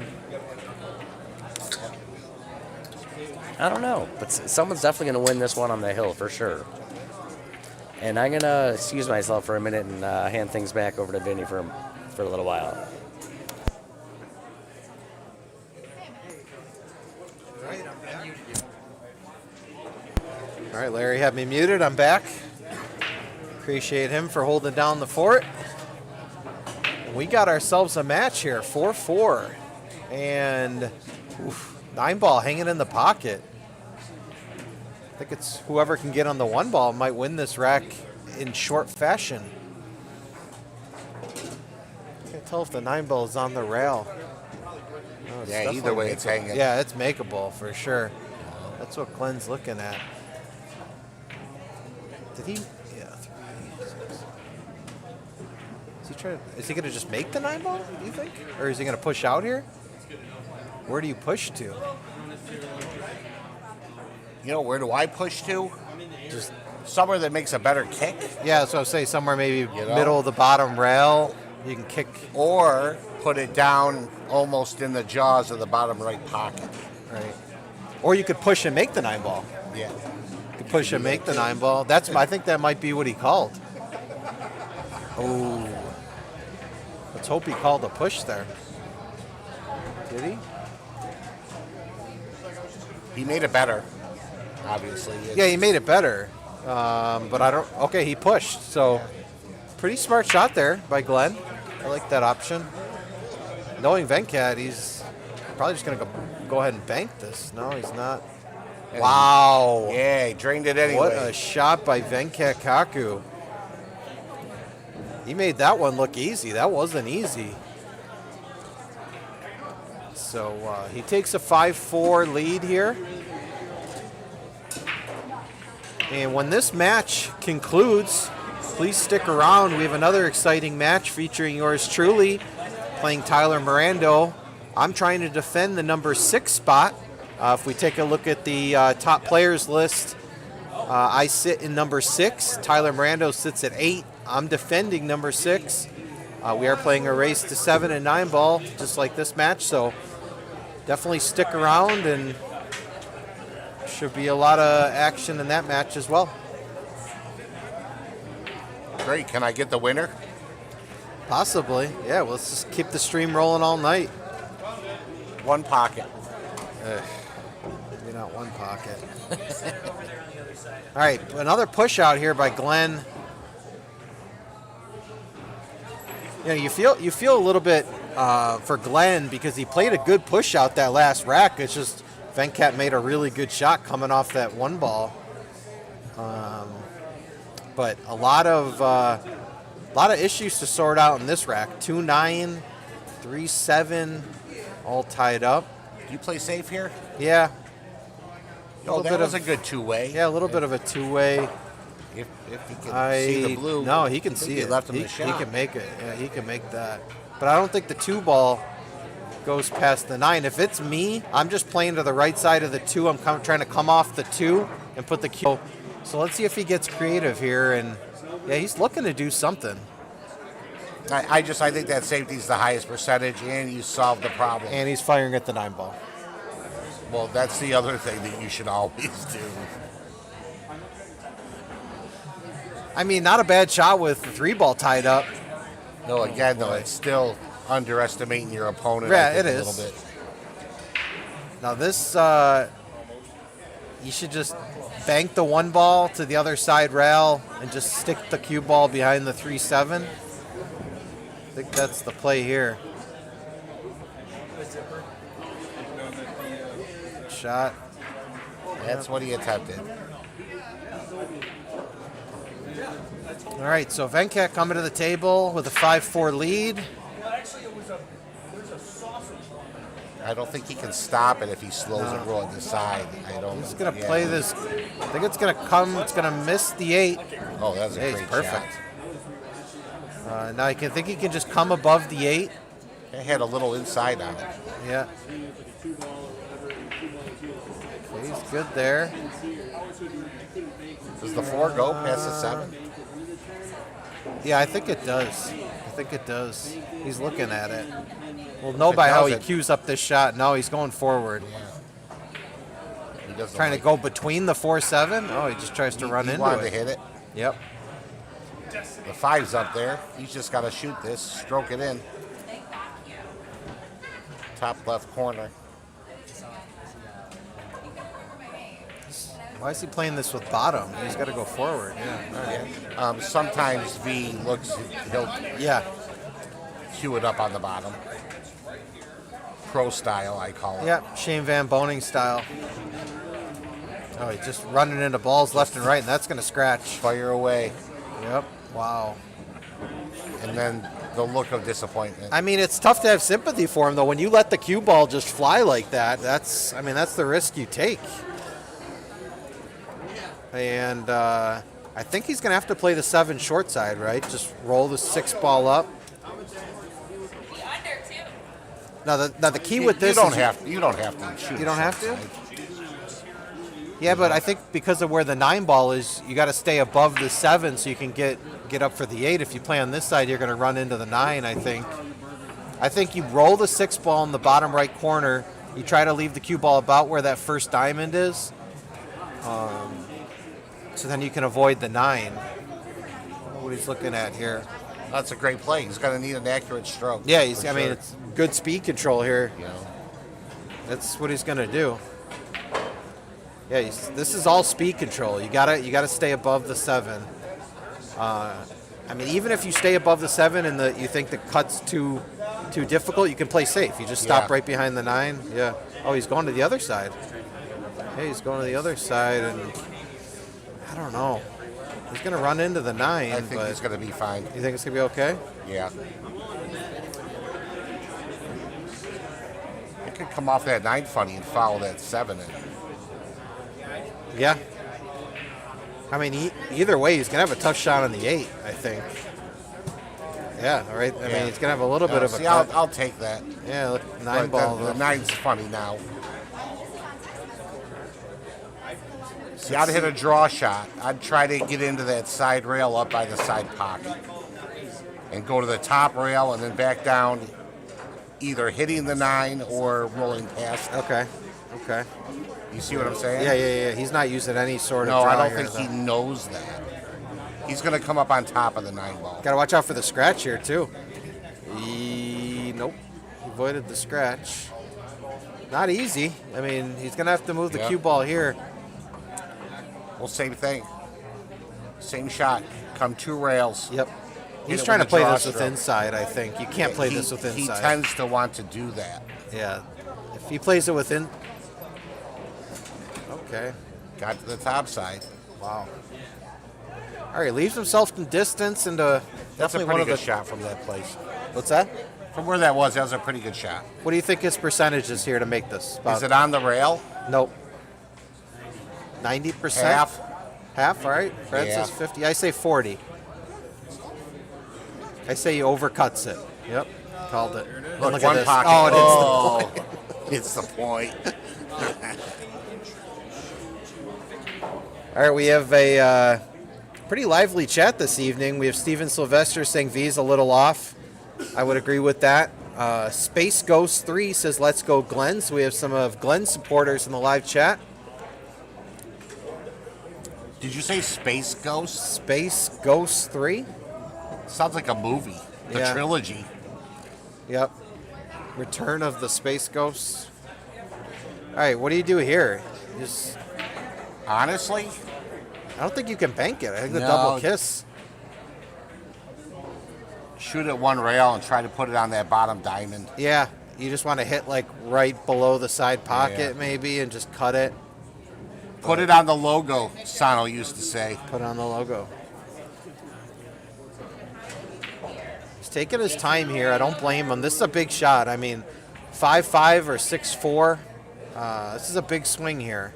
don't know, but someone's definitely going to win this one on the hill for sure. And I'm going to excuse myself for a minute and hand things back over to Vinnie for a little while. All right, Larry had me muted. I'm back. Appreciate him for holding down the fort. We got ourselves a match here, 4-4. And 9 ball hanging in the pocket. I think it's whoever can get on the 1 ball might win this rack in short fashion. Can't tell if the 9 ball is on the rail. No, it's Yeah, either way, it's hanging. Yeah, it's makeable for sure. That's what Glen's looking at. Did he? Yeah, 3, 6. Is he going to just make the 9 ball, do you think? Or is he going to push out here? Where do you push to? Where do I push to? Just Somewhere that makes a better kick. Yeah, so say somewhere maybe middle of the bottom rail. You can kick. Or put it down almost in the jaws of the bottom right pocket. Right. Or you could push and make the 9 ball. Yeah. You could push and make the 9 ball. I think that might be what he called. Oh. Let's hope he called a push there. Did he? He made it better, obviously. Yeah, he made it better. But I don't... Okay, he pushed. So, pretty smart shot there by Glen. I like that option. Knowing Venkata, he's probably just going to go ahead and bank this. No, he's not. Wow. Yeah, he drained it anyway. What a shot by Venkata Kakku. He made that one look easy. That wasn't easy. So he takes a 5-4 lead here. And when this match concludes, please stick around. We have another exciting match featuring yours truly, playing Tyler Mirando. I'm trying to defend the number 6 spot. If we take a look at the top players list, I sit in number 6. Tyler Mirando sits at 8. I'm defending number 6. We are playing a race to 7 and 9 ball, just like this match. So definitely stick around, and should be a lot of action in that match as well. Great. Can I get the winner? Possibly. Yeah, well, let's just keep the stream rolling all night. 1 pocket. Maybe not 1 pocket. All right, another push out here by Glen. You feel a little bit for Glen because he played a good push out that last rack. It's just Venkata made a really good shot coming off that 1 ball. But a lot of issues to sort out in this rack. 2-9, 3-7, all tied up. Do you play safe here? Yeah. Oh, that was a good 2-way. Yeah, a little bit of a 2-way. If he can see the blue. No, he can see it. Left him the He shot. can make it. Yeah, he can make that. But I don't think the 2 ball goes past the 9. If it's me, I'm just playing to the right side of the 2. I'm trying to come off the 2 and put the cue. So let's see if he gets creative here. And yeah, he's looking to do something. I think that safety's the highest percentage, and you solve the problem. And he's firing at the 9 ball. Well, that's the other thing that you should always do. I mean, not a bad shot with the 3 ball tied up. No, again, though, it's still underestimating your opponent. Yeah, I think, it a is. little bit. Now this, you should just bank the 1 ball to the other side rail and just stick the cue ball behind the 3-7. I think that's the play here. Shot. That's what he attempted. All right, so Venkat coming to the table with a 5-4 lead. I don't think he can stop it if he slows it real at the side. I don't. He's going to play this. I think it's going to come. It's going to miss the 8. Oh, that's a Hey, great it's perfect. shot. Now I can think he can just come above the 8. He had a little inside on it. Yeah. Okay, he's good there. Does the 4 go past the 7? Yeah, I think it does. He's looking at it. We'll know If it by how he doesn't- cues up this shot. No, he's going forward. He doesn't Trying to like go between the 4-7. Oh, he just tries to run he into wanted it. to hit it. Yep. The 5's up there. He's just got to shoot this, stroke it in. Top left corner. Why is he playing this with bottom? He's got to go forward. Yeah. All right. Sometimes V looks, he'll Yeah. cue it up on the bottom. Pro style, I call it. Yep. Shane Van Boning style. Oh, he's just running into balls left and right, and that's going to scratch. Fire away. Yep. Wow. And then the look of disappointment. I mean, it's tough to have sympathy for him, though. When you let the cue ball just fly like that, that's the risk you take. And I think he's going to have to play the 7 short side, right? Just roll the 6 ball up. Now the key with this you don't is have to shoot. You don't have to? short side. yeah, but I think because of where the 9 ball is, you got to stay above the 7 so you can get up for the 8. If you play on this side, you're going to run into the 9. I think you roll the 6 ball in the bottom right corner. You try to leave the cue ball about where that first diamond is. So then you can avoid the 9. What he's looking at here. That's a great play. He's going to need an accurate stroke. Yeah, for mean, sure. it's good speed control here. You know, That's what he's going to do. Yeah, this is all speed control. You gotta stay above the 7. I mean, even if you stay above the 7 and you think the cut's too difficult, you can play safe. You just stop right behind the 9. Yeah. Oh, he's going to the other side. Hey, he's going to the other side, and I don't know. He's going to run into the 9. I think but he's going to be fine. you think it's going to be okay? Yeah. It could come off that 9 funny and foul that 7 in. Yeah. I mean, either way, he's going to have a tough shot on the 8, I think. Yeah, all right. I mean, he's going to have a little bit of a cut. I'll take that. Yeah, look, 9 But ball. The 9's funny now. See, I'd hit a draw shot. I'd try to get into that side rail up by the side pocket and go to the top rail and then back down, either hitting the 9 or rolling past it. Okay. You see what I'm saying? Yeah. He's not using any sort of No, draw I don't here, think he though. knows that. He's going to come up on top of the 9 ball. Got to watch out for the scratch here, too. Nope. Avoided the scratch. Not easy. I mean, he's going to have to move the cue ball here. Well, same thing. Same shot. Come 2 rails. Yep. He's it trying to with a play draw this with stroke. inside, I think. You can't play this with inside. He tends to want to do that. Yeah. If he plays it within. Okay. Got to the top side. Wow. All right, leaves himself in distance into That's definitely a one pretty of good the. shot from that place. What's that? From where that was a pretty good shot. What do you think his percentage is here to make this? Is it on the rail? Nope. 90%? Half? Half, all right. Fred Yeah. says 50. I say 40. I say he overcuts it. Yep. Called it. Look, Look at one this. pocket. Oh, it is the point. It's the point. All right, we have a pretty lively chat this evening. We have Steven Sylvester saying V's a little off. I would agree with that. Space Ghost 3 says, let's go Glen. So we have some of Glen's supporters in the live chat. Did you say Space Ghost? Space Ghost 3? Sounds like a movie. The Yeah. trilogy. Yep. Return of the Space Ghosts. All right, what do you do here? Just, Honestly, I don't think you can bank it. I think the No. double kiss. shoot at one rail and try to put it on that bottom diamond. Yeah, you just want to hit like right below the side pocket Yeah. maybe and just cut it. Put it on the logo, Sano used to say. Put on the logo. He's taking his time here. I don't blame him. This is a big shot. I mean, 5-5 or 6-4. This is a big swing here.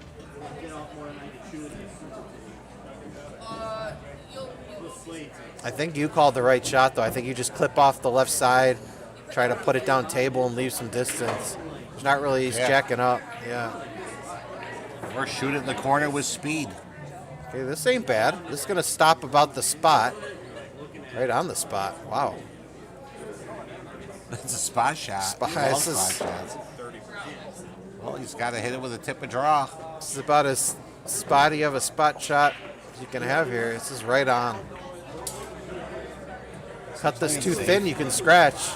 I think you called the right shot, though. I think you just clip off the left side, try to put it down table and leave some distance. He's not really, he's Yeah. jacking up. Yeah. Or shoot it in the corner with speed. Okay, this ain't bad. This is going to stop about the spot. Right on the spot. Wow. It's a spot shot. Spot- I love this is- spot shots. Well, he's got to hit it with a tip of draw. This is about as spotty of a spot shot as you can have here. This is right on. Cut this too thin, you can scratch.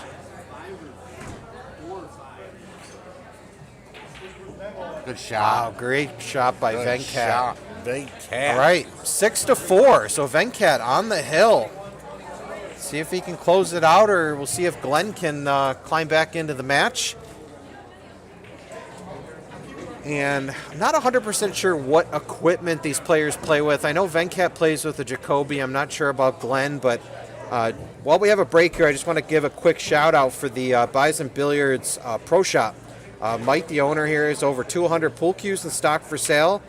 Good shot. Wow, great shot by Good Venkata. shot. Venkata. All right, 6-4. So Venkata on the hill. See if he can close it out, or we'll see if Glen can climb back into the match. And I'm not 100% sure what equipment these players play with. I know Venkata plays with a Jacoby. I'm not sure about Glen, but while we have a break here, I just want to give a quick shout out for the Bison Billiards Pro Shop. Mike, the owner here, has over 200 pool cues in stock for sale.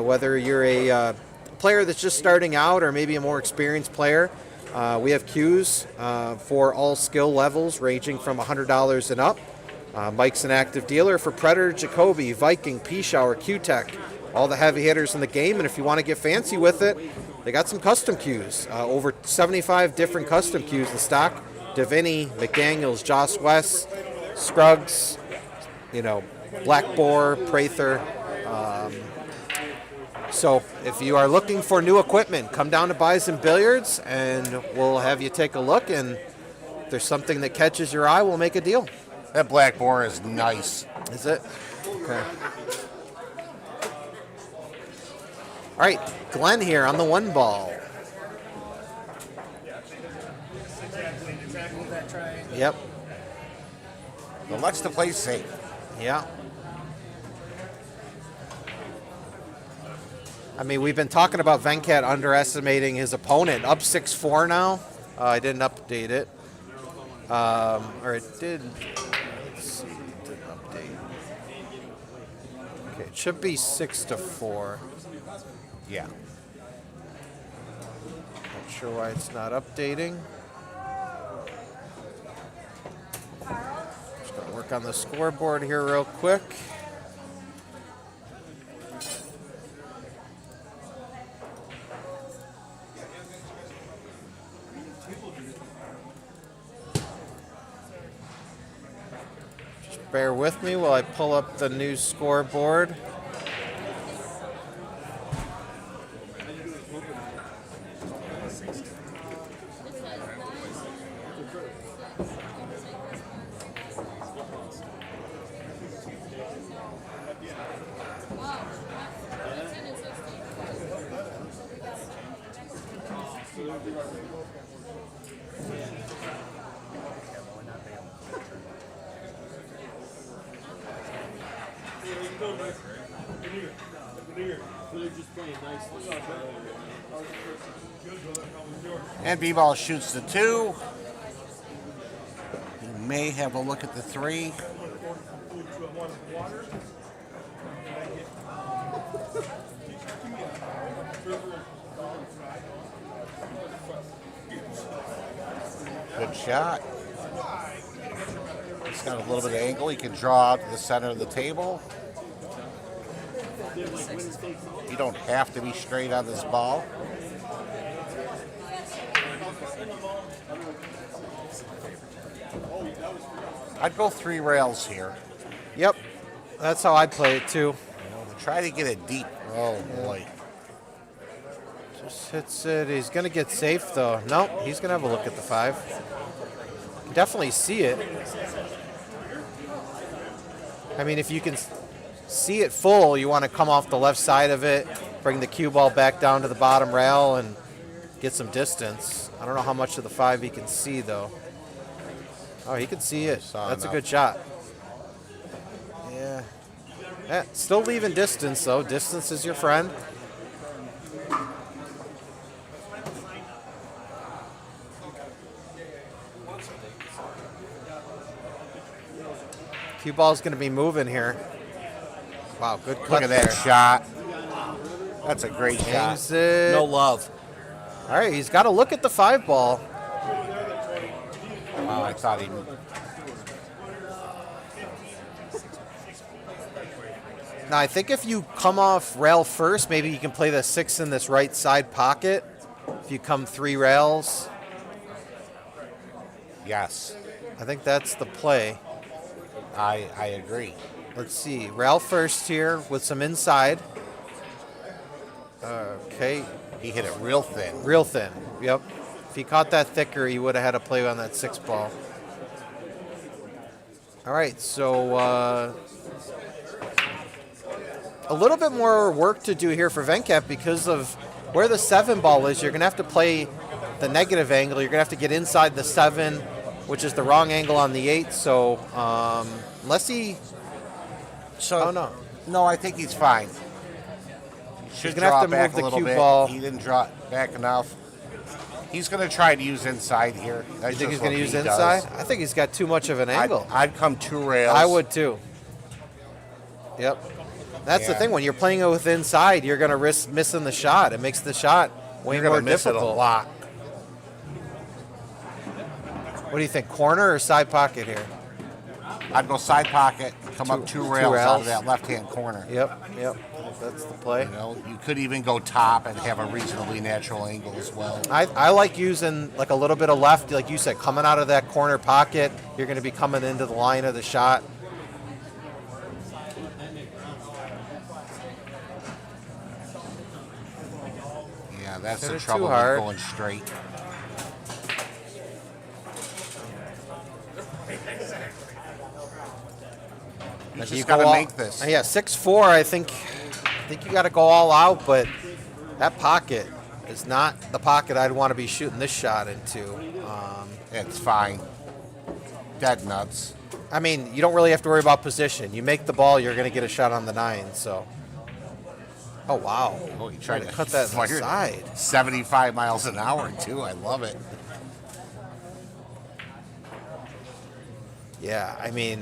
Whether you're a player that's just starting out or maybe a more experienced player, we have cues for all skill levels ranging from $100 and up. Mike's an active dealer for Predator, Jacoby, Viking, P-Shower, Q-Tech, all the heavy hitters in the game. And if you want to get fancy with it, they got some custom cues. Over 75 different custom cues in stock. Vinnie, McDaniels, Joss West, Scruggs, Black Boar, Prather. So if you are looking for new equipment, come down to Bison Billiards and we'll have you take a look. And if there's something that catches your eye, we'll make a deal. That black boar is nice. Is it? Okay. All right, Glen here on the one ball. Yep. But let's to play safe. Yeah. I mean, we've been talking about Venkata underestimating his opponent. Up 6-4 now. I didn't update it. Or it did. Let's see. It didn't update. Okay, it should be 6-4. Yeah. Not sure why it's not updating. Just gonna work on the scoreboard here real quick. Just bear with me while I pull up the new scoreboard. And B-ball shoots the 2. He may have a look at the 3. Good shot. He's got a little bit of angle. He can draw out to the center of the table. You don't have to be straight on this ball. I'd go 3 rails here. Yep, that's how I'd play it too. Try to get it deep. Oh boy. Just hits it. He's going to get safe though. No, he's going to have a look at the 5. Definitely see it. I mean, if you can see it full, you want to come off the left side of it, bring the cue ball back down to the bottom rail, and get some distance. I don't know how much of the 5 he can see though. Oh, he can see it. That's a good shot. Yeah. Still leaving distance though. Distance is your friend. Cue ball's going to be moving here. Wow, good cut. Look at that shot. That's a great Aims shot. it. No love. All right, he's got to look at the 5 ball. Wow, I thought he. Now, I think if you come off rail first, maybe you can play the 6 in this right side pocket. If you come 3 rails, Yes, I think that's the play. I agree. Let's see. Rail first here with some inside. Okay. He hit it real thin. Real thin. Yep. If he caught that thicker, he would have had to play on that 6 ball. All right, so a little bit more work to do here for Venkat because of where the 7 ball is. You're going to have to play the negative angle. You're going to have to get inside the 7, which is the wrong angle on the 8. So unless he... So, Oh, no. No, I think he's fine. Should gonna have draw to back move a the little cue bit. ball. He didn't draw it back enough. He's going to try to use inside here. That's You think he's just going to what use he inside? does. I think he's got too much of an angle. I'd come 2 rails. I would too. Yep. That's the Yeah. thing. When you're playing it with inside, you're going to risk missing the shot. It makes the shot way You're more going to miss it a difficult. lot. What do you think, corner or side pocket here? I'd go side pocket, come up 2 rails out rails. of that left-hand corner. Yep. That's the play. You know, you could even go top and have a reasonably natural angle as well. I like using like a little bit of left, like you said, coming out of that corner pocket. You're going to be coming into the line of the shot. Yeah, that's Hit the it too trouble with hard. going straight. You You just go got to all- make this. Yeah, 6'4". I think you got to go all out, but that pocket is not the pocket I'd want to be shooting this shot into. It's fine. Dead nuts. I mean, you don't really have to worry about position. You make the ball, you're going to get a shot on the 9. So, oh wow, Oh, you tried to cut that fire it. side. 75 miles an hour, too. I love it. Yeah, I mean,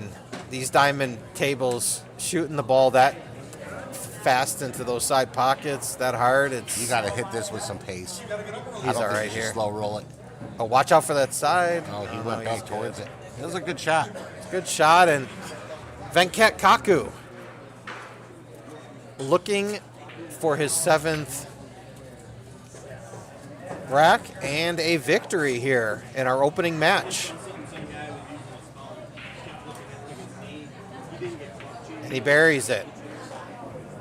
these diamond tables shooting the ball that fast into those side pockets that hard. It's You got to hit this with some pace. I He's don't all think right you should here. slow roll it. Oh, watch out for that side. Oh, he no, went he's back towards it. It was a good shot. Good shot, and Venkat Kakku looking for his 7th rack and a victory here in our opening match. And he buries it.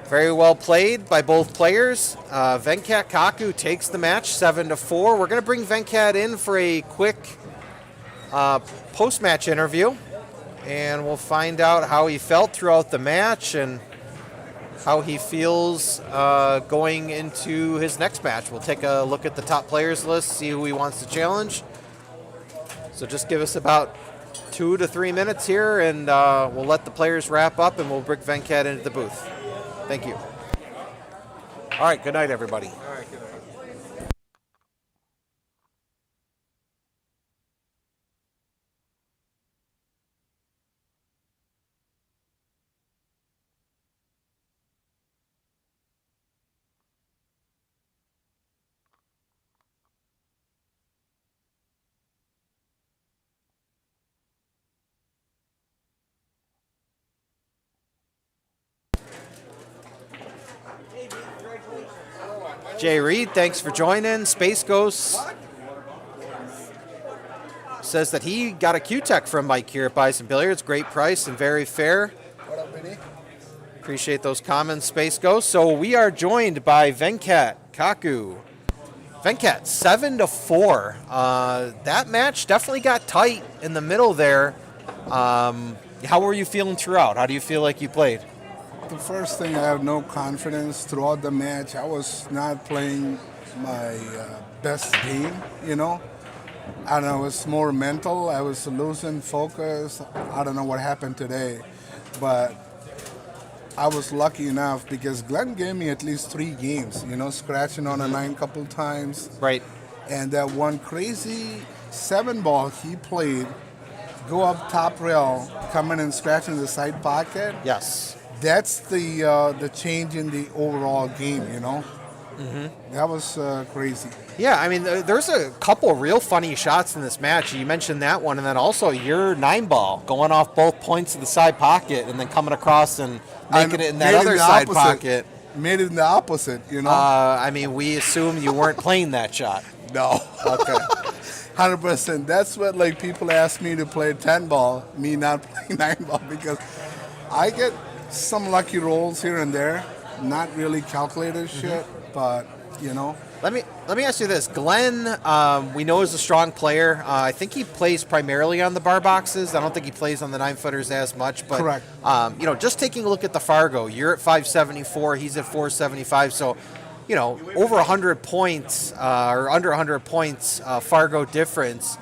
Very well played by both players. Venkat Kakku takes the match 7-4. We're going to bring Venkat in for a quick post-match interview, and we'll find out how he felt throughout the match and how he feels going into his next match. We'll take a look at the top players list, see who he wants to challenge. So just give us about 2 to 3 minutes here, and we'll let the players wrap up, and we'll bring Venkat into the booth. Thank you. All right, good night, everybody. Jay Reed, thanks for joining. Space Ghost says that he got a Q-Tech from Mike here at Bison Billiards. Great price and very fair. What up, Vinnie? Appreciate those comments, Space Ghost. So we are joined by Venkat, Kakku. Venkat, 7-4. That match definitely got tight in the middle there. How were you feeling throughout? How do you feel like you played? The first thing, I have no confidence throughout the match. I was not playing my best game, you know. And I was more mental. I was losing focus. I don't know what happened today, but I was lucky enough because Glen gave me at least 3 games, you know, scratching on a 9 couple times. Right. And that one crazy 7-ball he played, go up top rail, coming and scratching the side pocket. Yes. That's the change in the overall game, you know. That was crazy. Yeah, I mean, there's a couple real funny shots in this match. You mentioned that one, and then also your 9-ball going off both points of the side pocket and then coming across and making it in that other side pocket. Made it in the opposite, you know. I mean, we assume you weren't playing that shot. No. Okay. 100%. That's what, like, people ask me to play 10-ball, me not playing 9-ball, because I get some lucky rolls here and there, not really calculated shit, but, you know. Let me ask you this. Glen, we know is a strong player. I think he plays primarily on the bar boxes. I don't think he plays on the 9-footers as much. But, correct. You know, just taking a look at the Fargo, you're at 574, he's at 475. So, you know, over 100 points or under 100 points Fargo difference.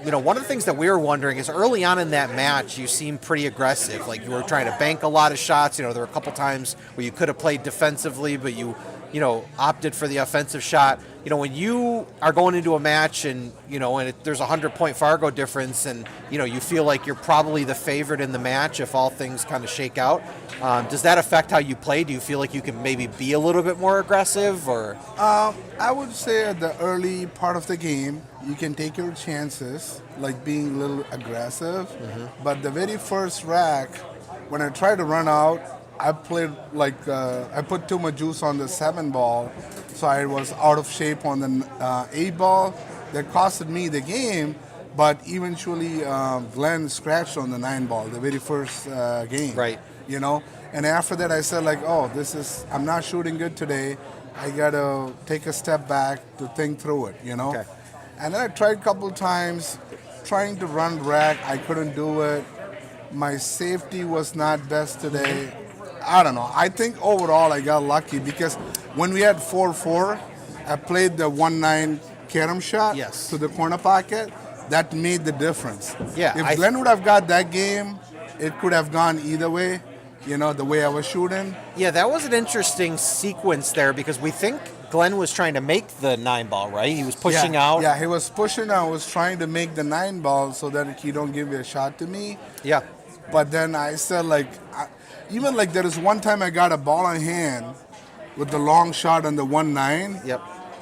You know, one of the things that we were wondering is early on in that match, you seemed pretty aggressive. Like you were trying to bank a lot of shots. You know, there were a couple times where you could have played defensively, but you opted for the offensive shot. You know, when you are going into a match and, you know, and there's a 100-point Fargo difference and, you know, you feel like you're probably the favorite in the match if all things kind of shake out, does that affect how you play? Do you feel like you can maybe be a little bit more aggressive or? I would say at the early part of the game, you can take your chances, like being a little aggressive. But the very first rack, when I tried to run out, I played like I put too much juice on the 7-ball, so I was out of shape on the 8-ball. That costed me the game, but eventually Glen scratched on the 9-ball, the very first game. Right. You know, and after that I said like, oh, I'm not shooting good today. I gotta take a step back to think through it. You know. Okay. And then I tried a couple times trying to run rack. I couldn't do it. My safety was not best today. I don't know. I think overall I got lucky because when we had 4-4, I played the 1-9 carom shot Yes. to the corner pocket. That made the difference. Yeah, If Glen would have got that game, it could have gone either way, you know, the way I was shooting. Yeah, that was an interesting sequence there because we think Glen was trying to make the 9-ball, right? He was pushing out. Yeah, he was pushing. I was trying to make the 9-ball so that he don't give a shot to me. Yeah. But then I said, like, even like there is one time I got a ball in hand with the long shot on the 1-9. Yep.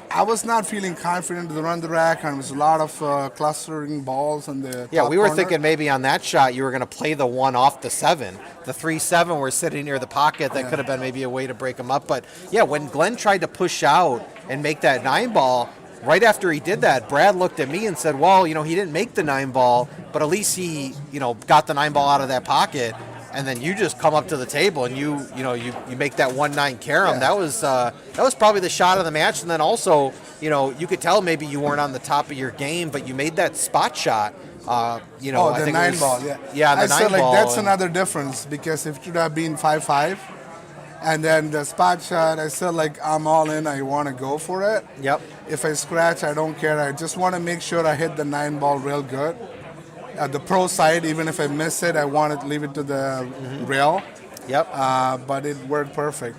I was not feeling confident to run the rack, and there was a lot of clustering balls on the Yeah, top we were corner. thinking maybe on that shot you were going to play the one off the 7. The 3-7 were sitting near the pocket. That could have been maybe a way to break them up. But, yeah, when Glen tried to push out and make that 9-ball, right after he did that, Brad looked at me and said, well, you know, he didn't make the 9-ball, but at least he, you know, got the 9-ball out of that pocket. And then you just come up to the table and you make that 1-9 carom. Yeah. That was probably the shot of the match. And then also, you know, you could tell maybe you weren't on the top of your game, but you made that spot shot. You know, Oh, I the think 9-ball, it was, yeah. Yeah, the I 9-ball. said, like, that's another difference because if it should have been 5-5, and then the spot shot, I said, like, I'm all in. I want to go for it. Yep. If I scratch, I don't care. I just want to make sure I hit the 9-ball real good. At the pro side, even if I miss it, I want to leave it to the rail. Yep. But it worked perfect.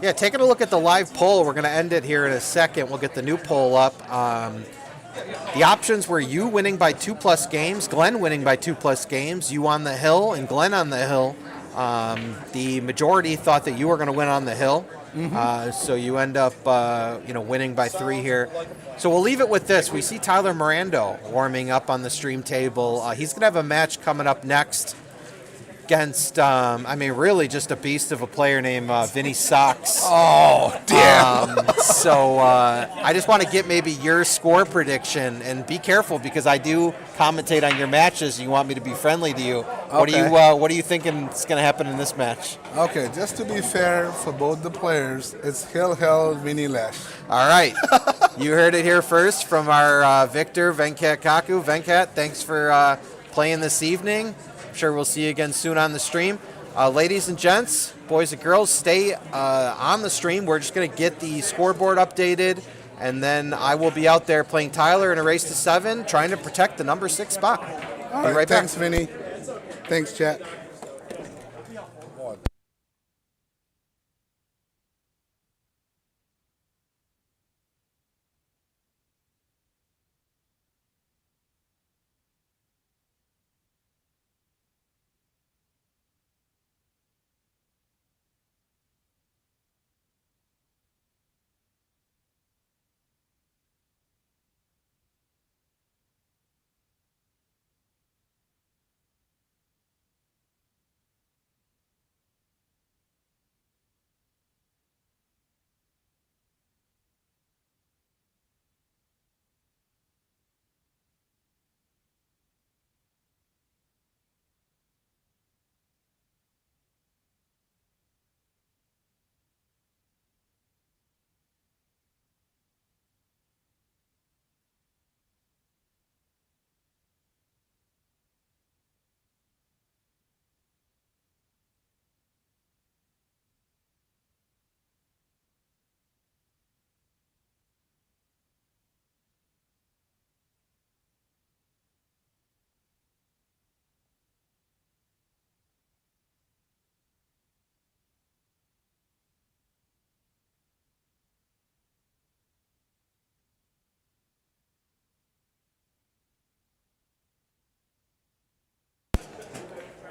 Yeah, taking a look at the live poll, we're going to end it here in a second. We'll get the new poll up. The options were you winning by 2+ games, Glen winning by 2+ games, you on the hill, and Glen on the hill. The majority thought that you were going to win on the hill. So you end up, winning by 3 here. So we'll leave it with this. We see Tyler Mirando warming up on the stream table. He's going to have a match coming up next. against, really just a beast of a player named Vinnie Sox. Oh, damn. So I just want to get maybe your score prediction, and be careful because I do commentate on your matches. You want me to be friendly to you. Okay. What are you thinking is going to happen in this match? Okay, just to be fair for both the players, it's Hill, Vinnie, Lesh. All right. You heard it here first from our Victor, Venkat Kakku. Venkat, thanks for playing this evening. I'm sure we'll see you again soon on the stream. Ladies and gents, boys and girls, stay on the stream. We're just going to get the scoreboard updated, and then I will be out there playing Tyler in a race to 7, trying to protect the number 6 spot. All Be right, right back. thanks, Vinnie. Thanks, chat.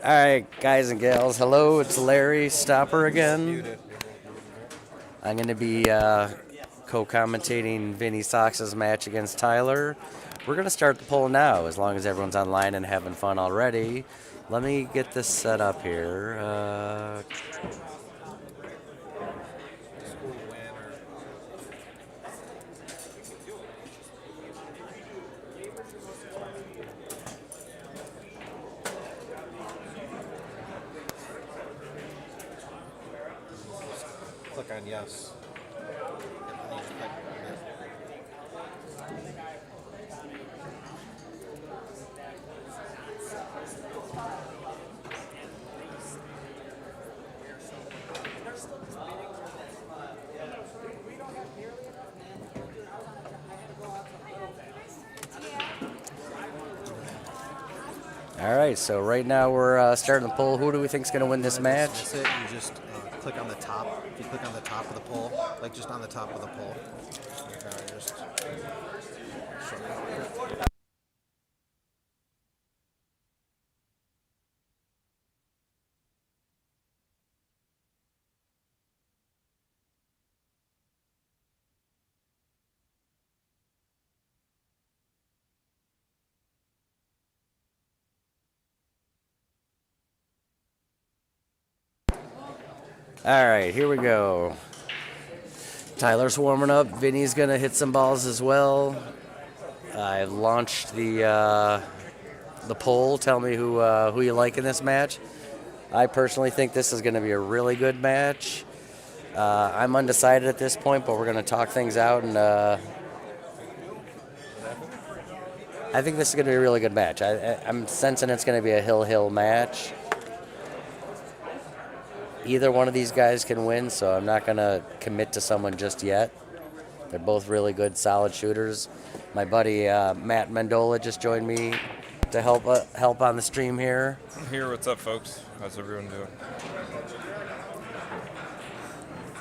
All right, guys and gals, hello, it's Larry Stopper again. I'm going to be co-commentating Vinnie Sox's match against Tyler. We're going to start the poll now, as long as everyone's online and having fun already. Let me get this set up here. Click on yes. All right, so right now we're starting the poll. Who do we think is going to win this match? That's it. You just click on the top. If you click on the top of the poll, like just on the top of the poll. Just All right, here we go. Tyler's warming up. Vinny's gonna hit some balls as well. I've launched the poll. Tell me who you like in this match. I personally think this is gonna be a really good match. I'm undecided at this point, but we're gonna talk things out, and I think this is gonna be a really good match. I'm sensing it's gonna be a hill match. Either one of these guys can win, so I'm not going to commit to someone just yet. They're both really good, solid shooters. My buddy Matt Mendola just joined me to help on the stream here. I'm here. What's up, folks? How's everyone doing?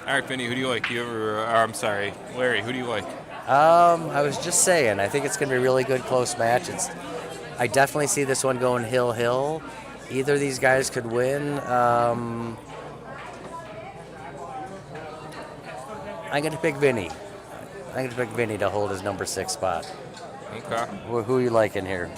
All right, Vinny, who do you like? I'm sorry, Larry, who do you like? I was just saying, I think it's going to be a really good, close match. I definitely see this one going hill. Either of these guys could win. I'm going to pick Vinny. I'm going to pick Vinny to hold his number 6 spot. Okay. Who are you liking here?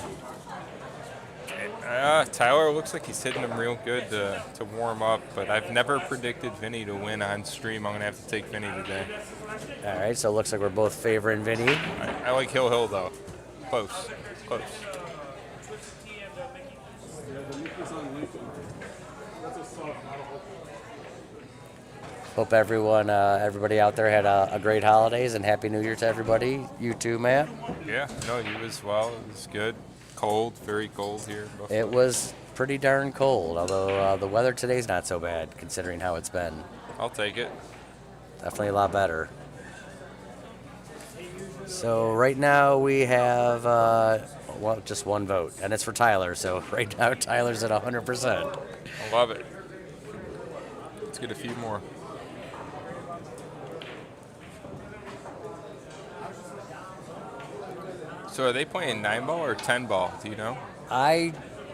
Tyler looks like he's hitting them real good to warm up, but I've never predicted Vinnie to win on stream. I'm going to have to take Vinnie today. All right, so it looks like we're both favoring Vinnie. I like Hill, though. Close. Hope everybody out there had a great holidays and Happy New Year to everybody. You too, Matt. Yeah, no, you as well. It was good. Cold, very cold here. in Buffalo. It was pretty darn cold, although the weather today's not so bad considering how it's been. I'll take it. Definitely a lot better. So right now we have just one vote, and it's for Tyler. So right now Tyler's at 100%. I love it. Let's get a few more. So are they playing 9-ball or 10-ball? Do you know?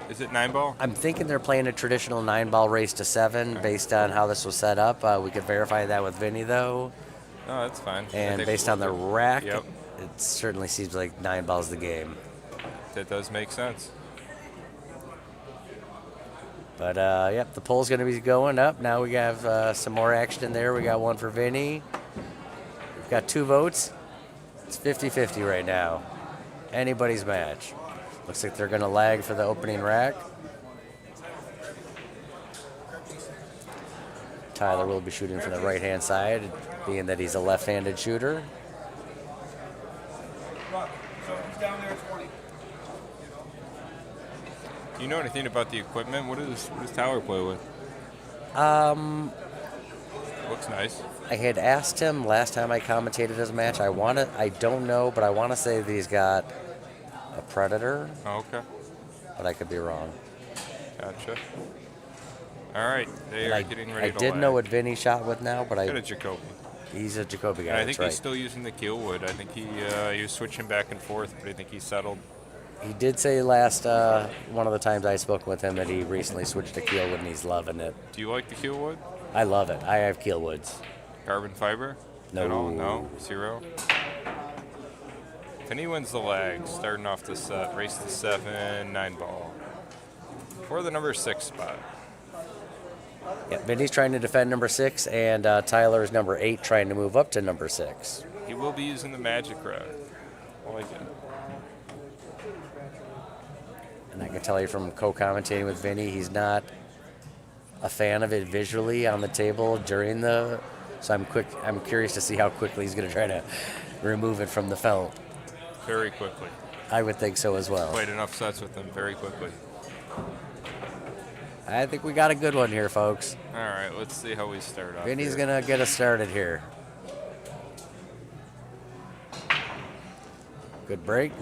Is it 9-ball? I'm thinking they're playing a traditional 9-ball race to 7 based on how this was set up. We could verify that with Vinnie, though. No, that's fine. I And think based we'll on the do- rack, Yep, it certainly seems like 9-ball's the game. that does make sense. But, yep, the poll's going to be going up. Now we have some more action in there. We got one for Vinnie. We've got 2 votes. It's 50-50 right now. Anybody's match. Looks like they're going to lag for the opening rack. Tyler will be shooting from the right-hand side, being that he's a left-handed shooter. Do you know anything about the equipment? What does Tyler play with? Looks nice. I had asked him last time I commentated his match. I don't know, but I want to say that he's got a Predator, Oh, okay. but I could be wrong. Gotcha. All right, they And are I getting ready to did know lag. what Vinny shot with now, but Got a Jacoby. he's a Jacoby guy. And I That's think right. he's still using the keel wood. I think he was switching back and forth, but I think he settled. He did say last one of the times I spoke with him that he recently switched to Keelwood and he's loving it. Do you like the keel wood? I love it. I have Keelwoods. Carbon fiber? No. At all? No? 0? Vinnie wins the lag, starting off the set. Race to 7, 9-ball. For the number 6 spot. Yeah, Vinny's trying to defend number 6, and Tyler's number 8 trying to move up to number 6. He will be using the magic rack. I like it. And I can tell you from co-commentating with Vinny, he's not a fan of it visually on the table during the. So I'm curious to see how quickly he's going to try to remove it from the felt. Very quickly. I would think so as well. Played enough sets with him very quickly. I think we got a good one here, folks. All right, let's see how we start off. Vinny's here. going to get us started here. Good break.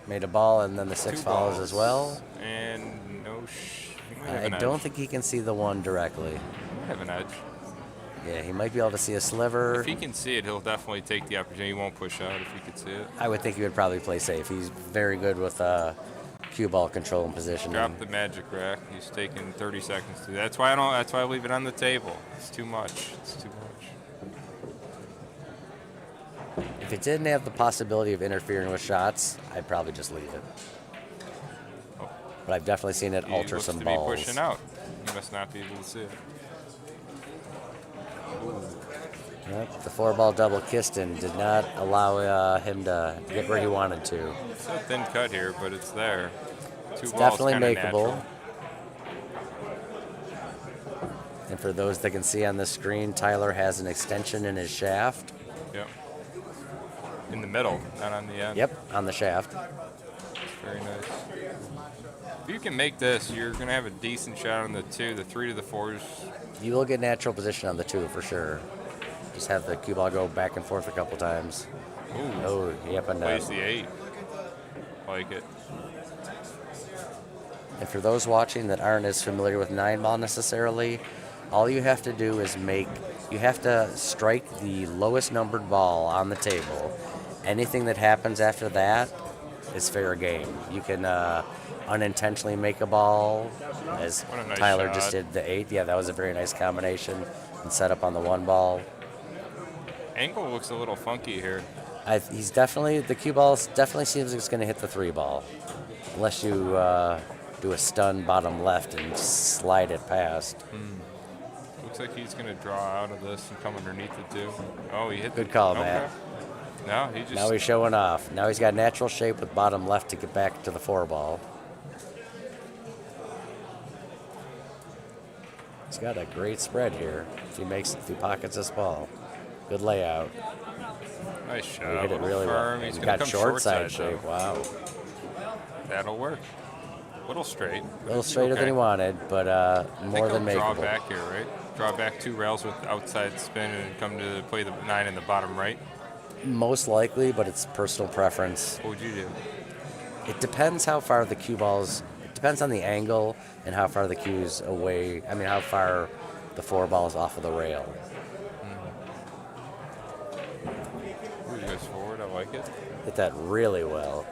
Made a ball, and then the 6 Two follows balls. as well. And no he might have I an don't edge. think he can see the 1 directly. He might have an edge. Yeah, he might be able to see a sliver. If he can see it, he'll definitely take the opportunity. He won't push out if he could see it. I would think he would probably play safe. He's very good with cue ball control and positioning. Drop the magic rack. He's taking 30 seconds to do that. That's why I leave it on the table. It's too much. It's too much. If it didn't have the possibility of interfering with shots, I'd probably just leave it. But I've definitely seen it He alter looks some to balls. be pushing out. He must not be able to see it. Yep, the 4-ball double Kiston did not allow him to get where he wanted to. It's a thin cut here, but it's there. Two It's balls definitely kinda makeable. natural. And for those that can see on the screen, Tyler has an extension in his shaft. Yep. In the middle, not on the end. Yep, on the shaft. Very nice. If you can make this, you're going to have a decent shot on the 2. The 3 to the 4s. You will get natural position on the 2 for sure. Just have the cue ball go back and forth a couple times. Ooh. Oh, yep, and Plays the 8. Like it. And for those watching that aren't as familiar with 9-ball necessarily, all you have to do is you have to strike the lowest numbered ball on the table. Anything that happens after that is fair game. You can unintentionally make a ball, as What a nice Tyler shot. just did the 8. Yeah, that was a very nice combination and set up on the 1 ball. Angle looks a little funky here. The cue ball definitely seems like it's going to hit the 3 ball. Unless you do a stun bottom left and slide it past. Looks like he's going to draw out of this and come underneath it too. Oh, he hit. Good call, okay. Matt. No, he just. Now he's showing off. Now he's got natural shape with bottom left to get back to the 4-ball. He's got a great spread here. If he pockets this ball, good layout. Nice shot. He hit it really well. He's He's gonna got come short side though. shape. Wow. That'll work. Little straight. A little straighter than he wanted, but more than Draw makeable. back here, right? Draw back 2 rails with outside spin and come to play the 9 in the bottom right. Most likely, but it's personal preference. What would you do? It depends how far the cue balls. It depends on the angle and how far the cue's away. I mean, how far the 4-ball is off of the rail. Ooh, he goes forward. I like it. Hit that really well.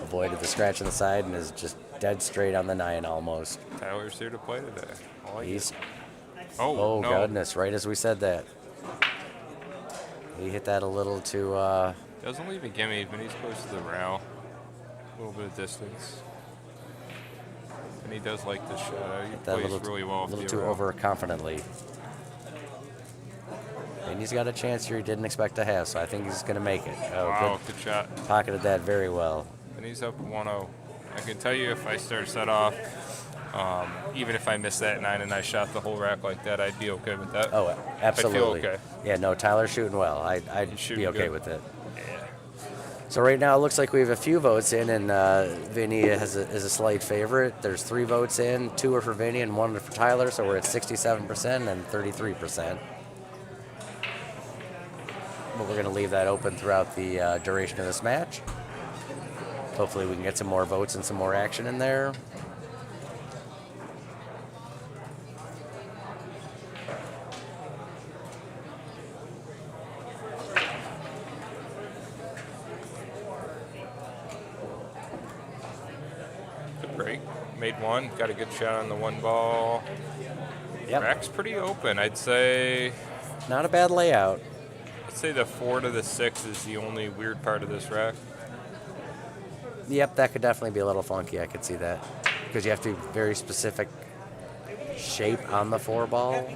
Avoided the scratch on the side and is just dead straight on the 9 almost. Tyler's here to play today. I like He's it. Oh, no. goodness! Right as we said that, he hit that a little too. Doesn't leave a gimme, but he's close to the rail. A little bit of distance. And he does like this shot. He That plays little, really well. a little off too the rail. overconfidently. And he's got a chance here he didn't expect to have, so I think he's going to make it. Oh, Wow, good shot. good. Pocketed that very well. And he's up 1-0. I can tell you if I start set off, even if I missed that 9 and I shot the whole rack like that, I'd be okay with that. Oh, absolutely. okay. Yeah, no, Tyler's shooting well. I'd He's be shooting okay good. with it. Yeah. So right now it looks like we have a few votes in, and Vinnie is a slight favorite. There's 3 votes in, 2 are for Vinnie and 1 for Tyler, so we're at 67% and 33%. But we're going to leave that open throughout the duration of this match. Hopefully we can get some more votes and some more action in there. Good break. Made 1. Got a good shot on the 1 ball. Yep, Rack's pretty open. I'd say not a bad layout. the 4 to the 6 is the only weird part of this rack. Yep, that could definitely be a little funky. I could see that. Because you have to be very specific shape on the 4-ball.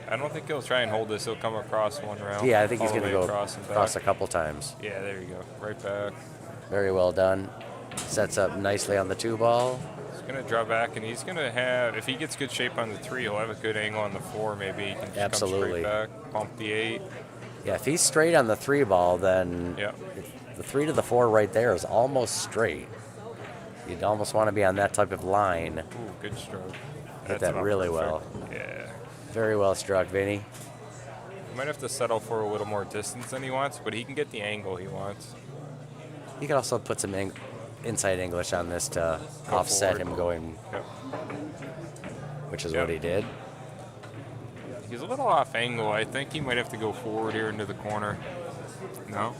I don't think he'll try and hold this. He'll come across 1 round. Yeah, I think he's all the going to way go across and across a back. couple times. Yeah, there you go. Right back. Very well done. Sets up nicely on the 2-ball. He's going to draw back, and he's going to have, if he gets good shape on the 3, he'll have a good angle on the 4. Maybe he can just Absolutely. come straight back, bump the 8. Yeah, if he's straight on the 3-ball, then Yeah. the 3 to the 4 right there is almost straight. You'd almost want to be on that type of line. Ooh, good stroke. Hit That's that about really perfect. well. Yeah. Very well struck, Vinnie. He might have to settle for a little more distance than he wants, but he can get the angle he wants. You could also put some inside English on this to offset forward. him going, Yep. which is Yep. what he did. He's a little off angle. I think he might have to go forward here into the corner. No?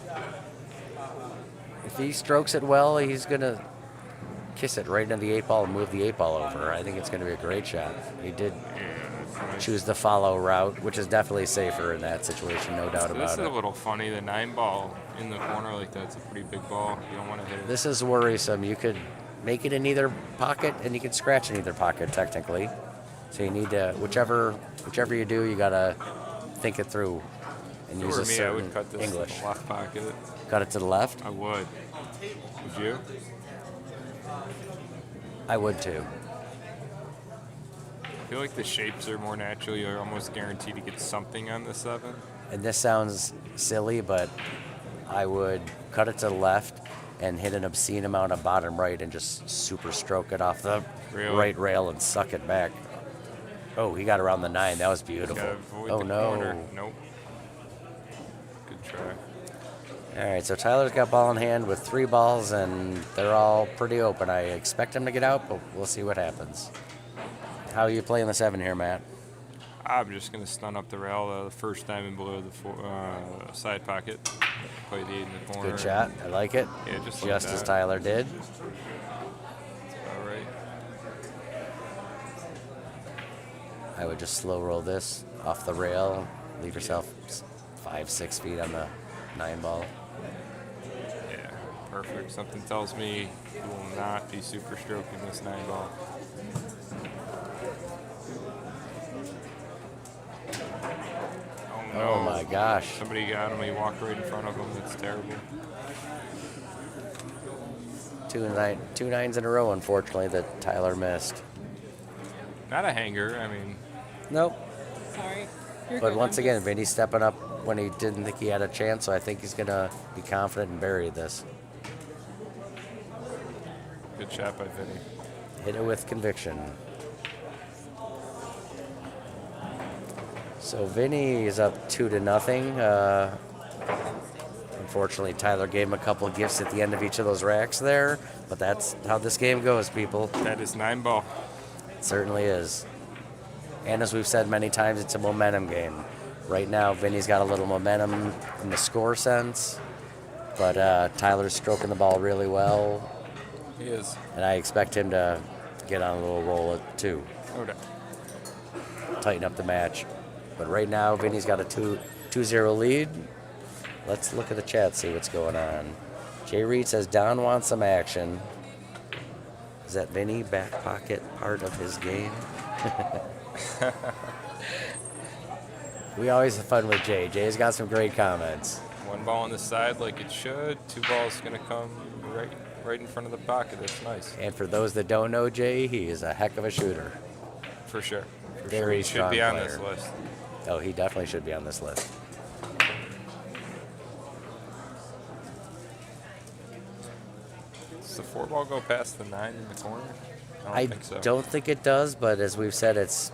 If he strokes it well, he's going to kiss it right into the 8-ball and move the 8-ball over. I think it's going to be a great shot. He did choose the follow route, which is definitely safer in that situation, no doubt So this about is a it. little funny. The 9 ball in the corner like that's a pretty big ball. You don't want to hit it. This is worrisome. You could make it in either pocket, and you could scratch in either pocket, technically. So you need to, whichever you do, you got to think it through and use For a me, I certain would cut this English. in the left pocket. Cut it to the left? I would. Would you? I would too. I feel like the shapes are more natural. You're almost guaranteed to get something on the 7. And this sounds silly, but I would cut it to the left and hit an obscene amount of bottom right and just super stroke it off the Really? right rail and suck it back. Oh, he got around the 9. That was Gotta beautiful. avoid Oh, the no. corner. Nope. Good try. All right, so Tyler's got ball in hand with 3 balls, and they're all pretty open. I expect him to get out, but we'll see what happens. How are you playing the 7 here, Matt? I'm just going to stun up the rail the first time and below the side pocket. Play the 8 in the corner. Good shot. I like it. Yeah, just like as that. Tyler did. All right. I would just slow roll this off the rail. Leave yourself 5-6 feet on the 9 ball. Yeah, Perfect. Something tells me he will not be super stroking this 9-ball. Oh no. Oh my gosh. Somebody got him. He walked right in front of him. That's terrible. Two nines in a row, unfortunately, that Tyler missed. Not a hanger. I mean, Nope. Sorry. But once again, Vinny's stepping up when he didn't think he had a chance, so I think he's going to be confident and bury this. good shot by Vinnie. Hit it with conviction. So Vinny is up 2-0. Unfortunately, Tyler gave him a couple of gifts at the end of each of those racks there, but that's how this game goes, people. That is 9-ball. It certainly is. And as we've said many times, it's a momentum game. Right now, Vinny's got a little momentum in the score sense, but Tyler's stroking the ball really well, He is. and I expect him to get on a little roll too, No doubt. tighten up the match. But right now, Vinny's got a 2-0 lead. Let's look at the chat, see what's going on. Jay Reed says Don wants some action. Is that Vinny back pocket part of his game? We always have fun with Jay. Jay's got some great comments. 1 ball on the side like it should. 2 balls going to come right in front of the pocket. That's nice. And for those that don't know Jay, he is a heck of a shooter. For sure. For Very sure. He strong should be on player. this list. Oh, he definitely should be on this list. Does the 4 ball go past the 9 in the corner? I think so. don't think it does, but as we've said, it's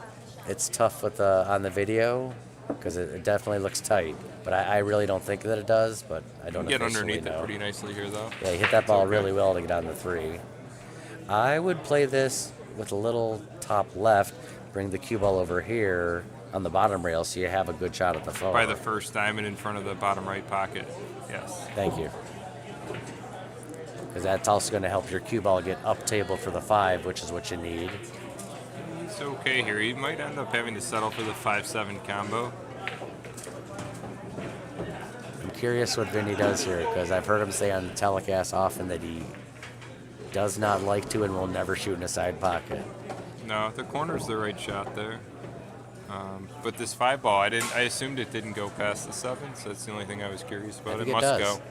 tough with on the video because it definitely looks tight. But I really don't think that it does. But I don't Get officially underneath know. it pretty nicely here, though. Yeah, he hit that ball okay. really well to get on the 3. I would play this with a little top left, bring the cue ball over here on the bottom rail so you have a good shot at the forward. By the first diamond in front of the bottom right pocket. Yes. Thank you. Because that's also going to help your cue ball get up table for the 5, which is what you need. He's okay here. He might end up having to settle for the 5-7 combo. I'm curious what Vinny does here because I've heard him say on telecast often that he does not like to and will never shoot in a side pocket. No, the corner's the right shot there. But this 5 ball, I assumed it didn't go past the 7, so that's the only thing I was curious about. I think It it must does. go.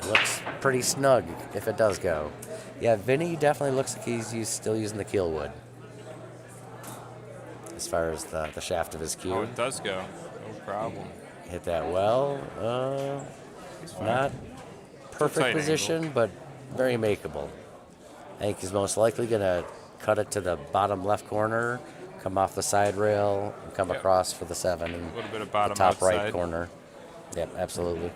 Looks pretty snug if it does go. Yeah, Vinny definitely looks like he's still using the keel wood as far as the shaft of his cue. Oh, it does go. No problem. Hit that well. Not perfect tight position, but very makeable. I think he's most likely going to cut it to the bottom left corner, come off the side rail, and come Yep. across for the 7 in A little bit of the bottom top right outside. corner. Yep, absolutely.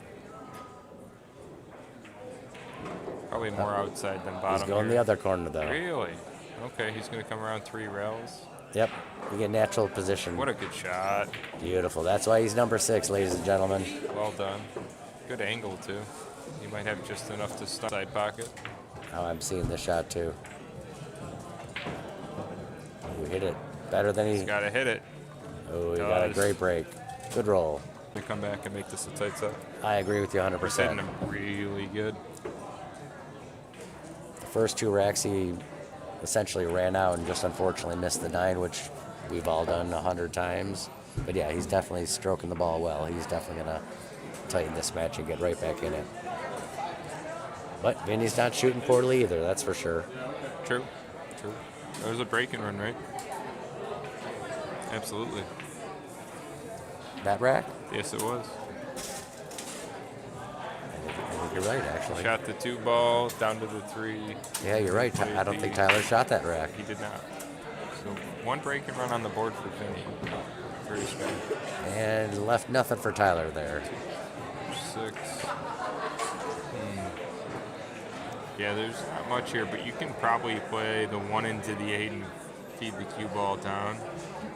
Probably more outside than bottom. He's going here. the other corner, though. Really? Okay, he's going to come around 3 rails. Yep, you get natural position. What a good shot. Beautiful. That's why he's number 6, ladies and gentlemen. Well done. Good angle, too. He might have just enough to stop side pocket. Oh, I'm seeing the shot, too. We hit it better than he... He's got to hit it. Oh, he got a does. great break. Good roll. To come back and make this a tight set. I agree with you 100%. He's hitting him really good. The first 2 racks he essentially ran out and just unfortunately missed the 9, which we've all done 100 times. But yeah, he's definitely stroking the ball well. He's definitely going to tighten this match and get right back in it. But Vinny's not shooting poorly either, that's for sure. True. That was a break and run, right? Absolutely. That rack? Yes, it was. I think you're right, actually. Shot the 2 ball, down to the 3. Yeah, you're right. I don't think Tyler shot that rack. He did not. So 1 break and run on the board for Vinnie. Very strong. And left nothing for Tyler there. 6. Yeah, there's not much here, but you can probably play the 1 into the 8 and feed the cue ball down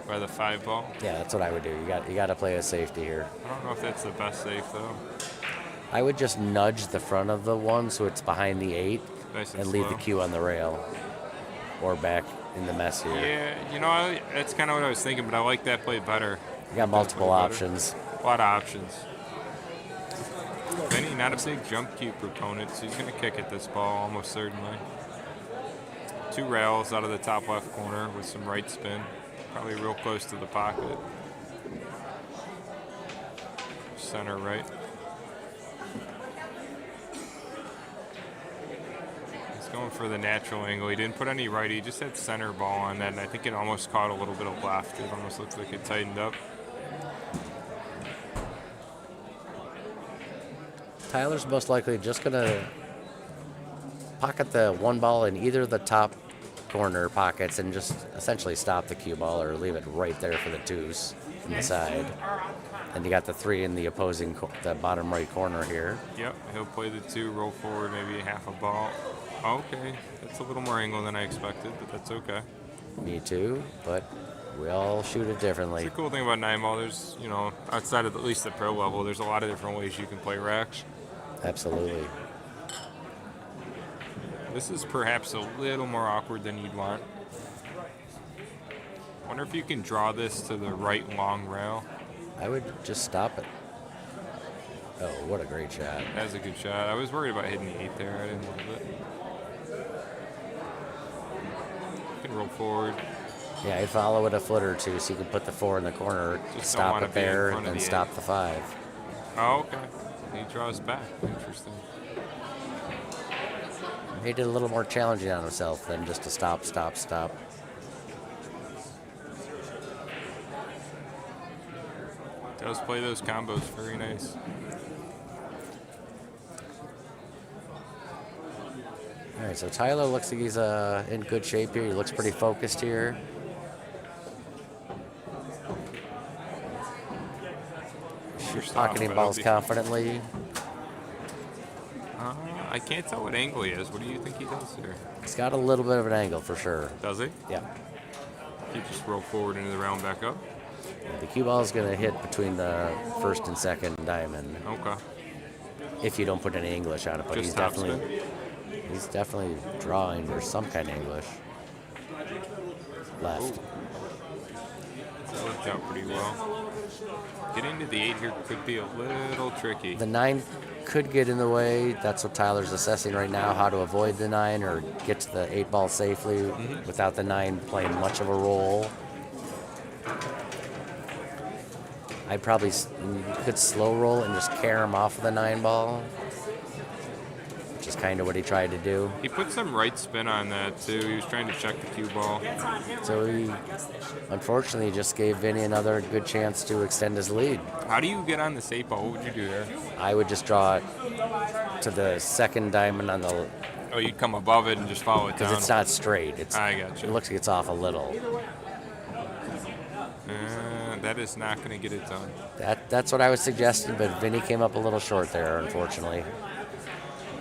by the 5 ball. Yeah, that's what I would do. You got to play a safety here. I don't know if that's the best safe, though. I would just nudge the front of the 1 so it's behind the 8 Nice and and leave slow. the cue on the rail or back in the mess here. Yeah, that's kind of what I was thinking, but I like that play better. You got multiple Better. options. A lot of options. Vinnie not a big jump cue proponent, so he's going to kick at this ball almost certainly. 2 rails out of the top left corner with some right spin. Probably real close to the pocket. Center right. He's going for the natural angle. He didn't put any right. He just had center ball on that, and I think it almost caught a little bit of left. It almost looks like it tightened up. Tyler's most likely just going to pocket the 1 ball in either of the top corner pockets and just essentially stop the cue ball or leave it right there for the 2s from the side. And you got the 3 in the opposing, the bottom right corner here. Yep, he'll play the 2, roll forward, maybe half a ball. Okay, that's a little more angle than I expected, but that's okay. Me too, but we all shoot it differently. That's the cool thing about 9-ball. There's, you know, outside of at least the pro level, there's a lot of different ways you can play racks. Absolutely. This is perhaps a little more awkward than you'd want. Wonder if you can draw this to the right long rail. I would just stop it. Oh, what a great shot. That's a good shot. I was worried about hitting the 8 there. I didn't love it. You can roll forward. Yeah, I'd follow it a foot or 2 so you can put the 4 in the corner, Just don't stop wanna it be in there, front and of then the stop 8. the 5. Oh, okay. He draws back. Interesting. Made it a little more challenging on himself than just to stop, stop, stop. Does play those combos very nice. All right, so Tyler looks like he's in good shape here. He looks pretty focused here. First off, Pocketing but balls I'll be- confidently. I can't tell what angle he is. What do you think he does here? He's got a little bit of an angle for sure. Does he? Yeah. He just roll forward into the round back up? The cue ball is going to hit between the first and second diamond Okay. if you don't put any English on it. But Just he's top definitely drawing or some kind of English. Left. That worked out pretty well. Getting to the 8 here could be a little tricky. The 9 could get in the way. That's what Tyler's assessing right now, how to avoid the 9 or get to the 8 ball safely without the 9 playing much of a role. I probably could slow roll and just carry him off of the 9 ball, which is kind of what he tried to do. He put some right spin on that too. He was trying to check the cue ball. So he unfortunately just gave Vinnie another good chance to extend his lead. How do you get on this 8 ball? What would you do there? I would just draw it to the second diamond on the, Oh, you'd come above it and just follow it down. because it's not straight. I got you. It looks like it's off a little. That is not going to get it done. That's what I was suggesting, but Vinnie came up a little short there, unfortunately.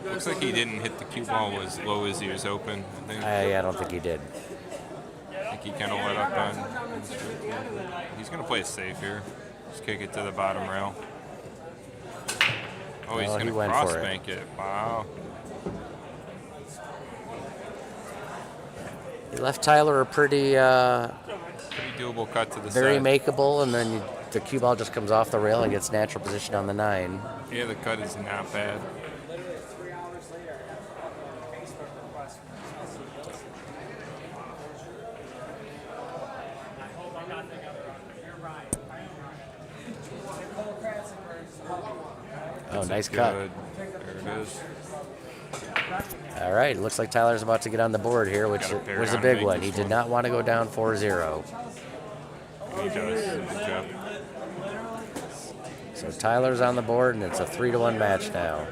Looks like he didn't hit the cue ball as low as he was open. I don't think he did. I think he kind of let up on. He's going to play it safe here. Just kick it to the bottom rail. Oh, he's Well, going he to went cross for it. bank it. Wow. He left Tyler a pretty Pretty doable cut to the very side. makeable, and then the cue ball just comes off the rail and gets natural position on the 9. Yeah, the cut is not bad. Oh, nice Good. cut. There it is. All right, it looks like Tyler's about to get on the board here, which Got a pair was a on big make one. this He did one. not want to go down 4-0. He does. Good job. So Tyler's on the board, and it's a 3-1 match now.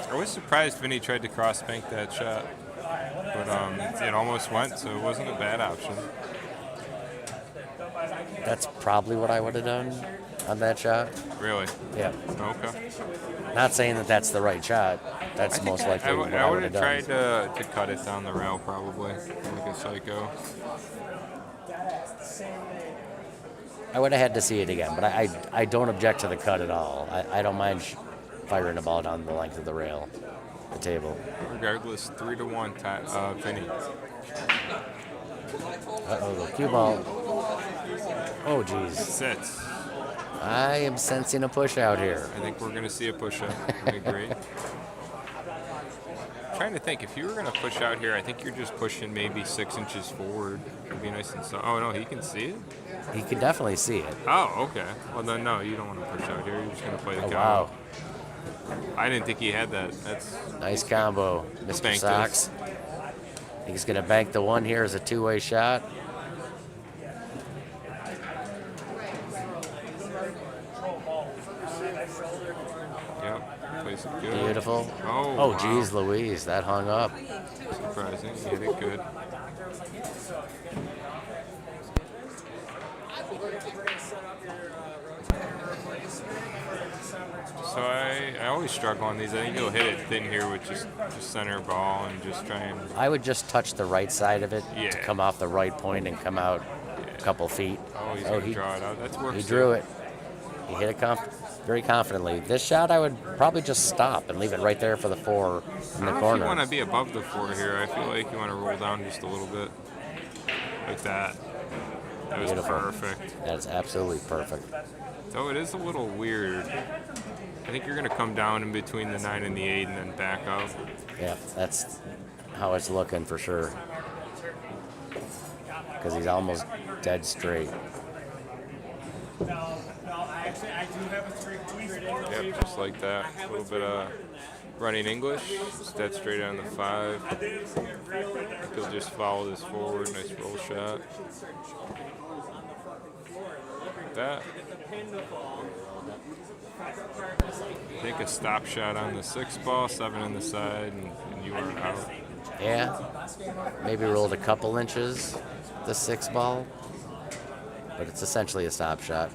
I was surprised Vinnie tried to cross bank that shot, but it almost went, so it wasn't a bad option. That's probably what I would have done on that shot. Really? Yeah. Okay. Not saying that that's the right shot. That's most likely what I I would would have have done. tried to cut it down the rail probably, like a psycho. I would have had to see it again, but I don't object to the cut at all. I don't mind firing the ball down the length of the rail, the table. Regardless, 3-1 Vinnie. Uh-oh, the cue ball. Oh, geez. Sits. I am sensing a push out here. I think we're going to see a push up. I agree. Trying to think, if you were going to push out here, I think you're just pushing maybe 6 inches forward. It'd be nice and soft. Oh, no, he can see it? He can definitely see it. Oh, okay. Well, then, no, you don't want to push out here. You're just going to play the combo. Wow. I didn't think he had that. That's Nice combo, Mr. Banked Sox. He's going to bank the one here as a two-way shot. Yep. Plays it good. Beautiful. Oh, Oh, wow. geez, Louise, that hung up. Surprising. He hit it good. So I always struggle on these. I think he'll hit it thin here with just center ball and just try and. I would just touch the right side of it Yeah. to come off the right point and come out a couple feet. Oh, he's going to draw it out. That's works. He too. drew it. He hit it very confidently. This shot, I would probably just stop and leave it right there for the 4 in the I don't know if corner. you want to be above the 4 here. I feel like you want to roll down just a little bit. Like that. That was Beautiful. perfect. That is absolutely perfect. Though it is a little weird. I think you're going to come down in between the 9 and the 8 and then back up. Yeah, that's how it's looking for sure. Because he's almost dead straight. Yep, just like that. A little bit of running English. Just dead straight on the 5. He'll just follow this forward. Nice roll shot. Like that. Take a stop shot on the 6 ball, 7 on the side, and you are out. Yeah, maybe rolled a couple inches, the 6 ball, but it's essentially a stop shot.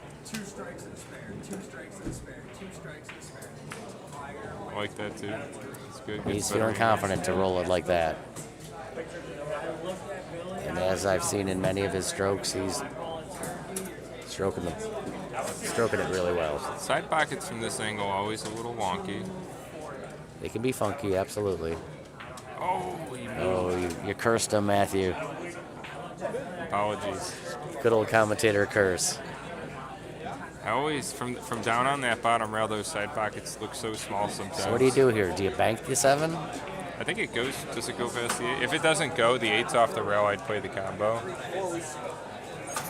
I like that too. It's good. He's Gets feeling better. confident to roll it like that. And as I've seen in many of his strokes, he's stroking it really well. Side pockets from this angle always a little wonky. They can be funky, absolutely. Oh, you Oh, you cursed him, Matthew. apologies. Good old commentator curse. I always from down on that bottom rail, those side pockets look so small sometimes. So what do you do here? Do you bank the 7? I think it goes. Does it go past the 8? If it doesn't go, the 8's off the rail. I'd play the combo.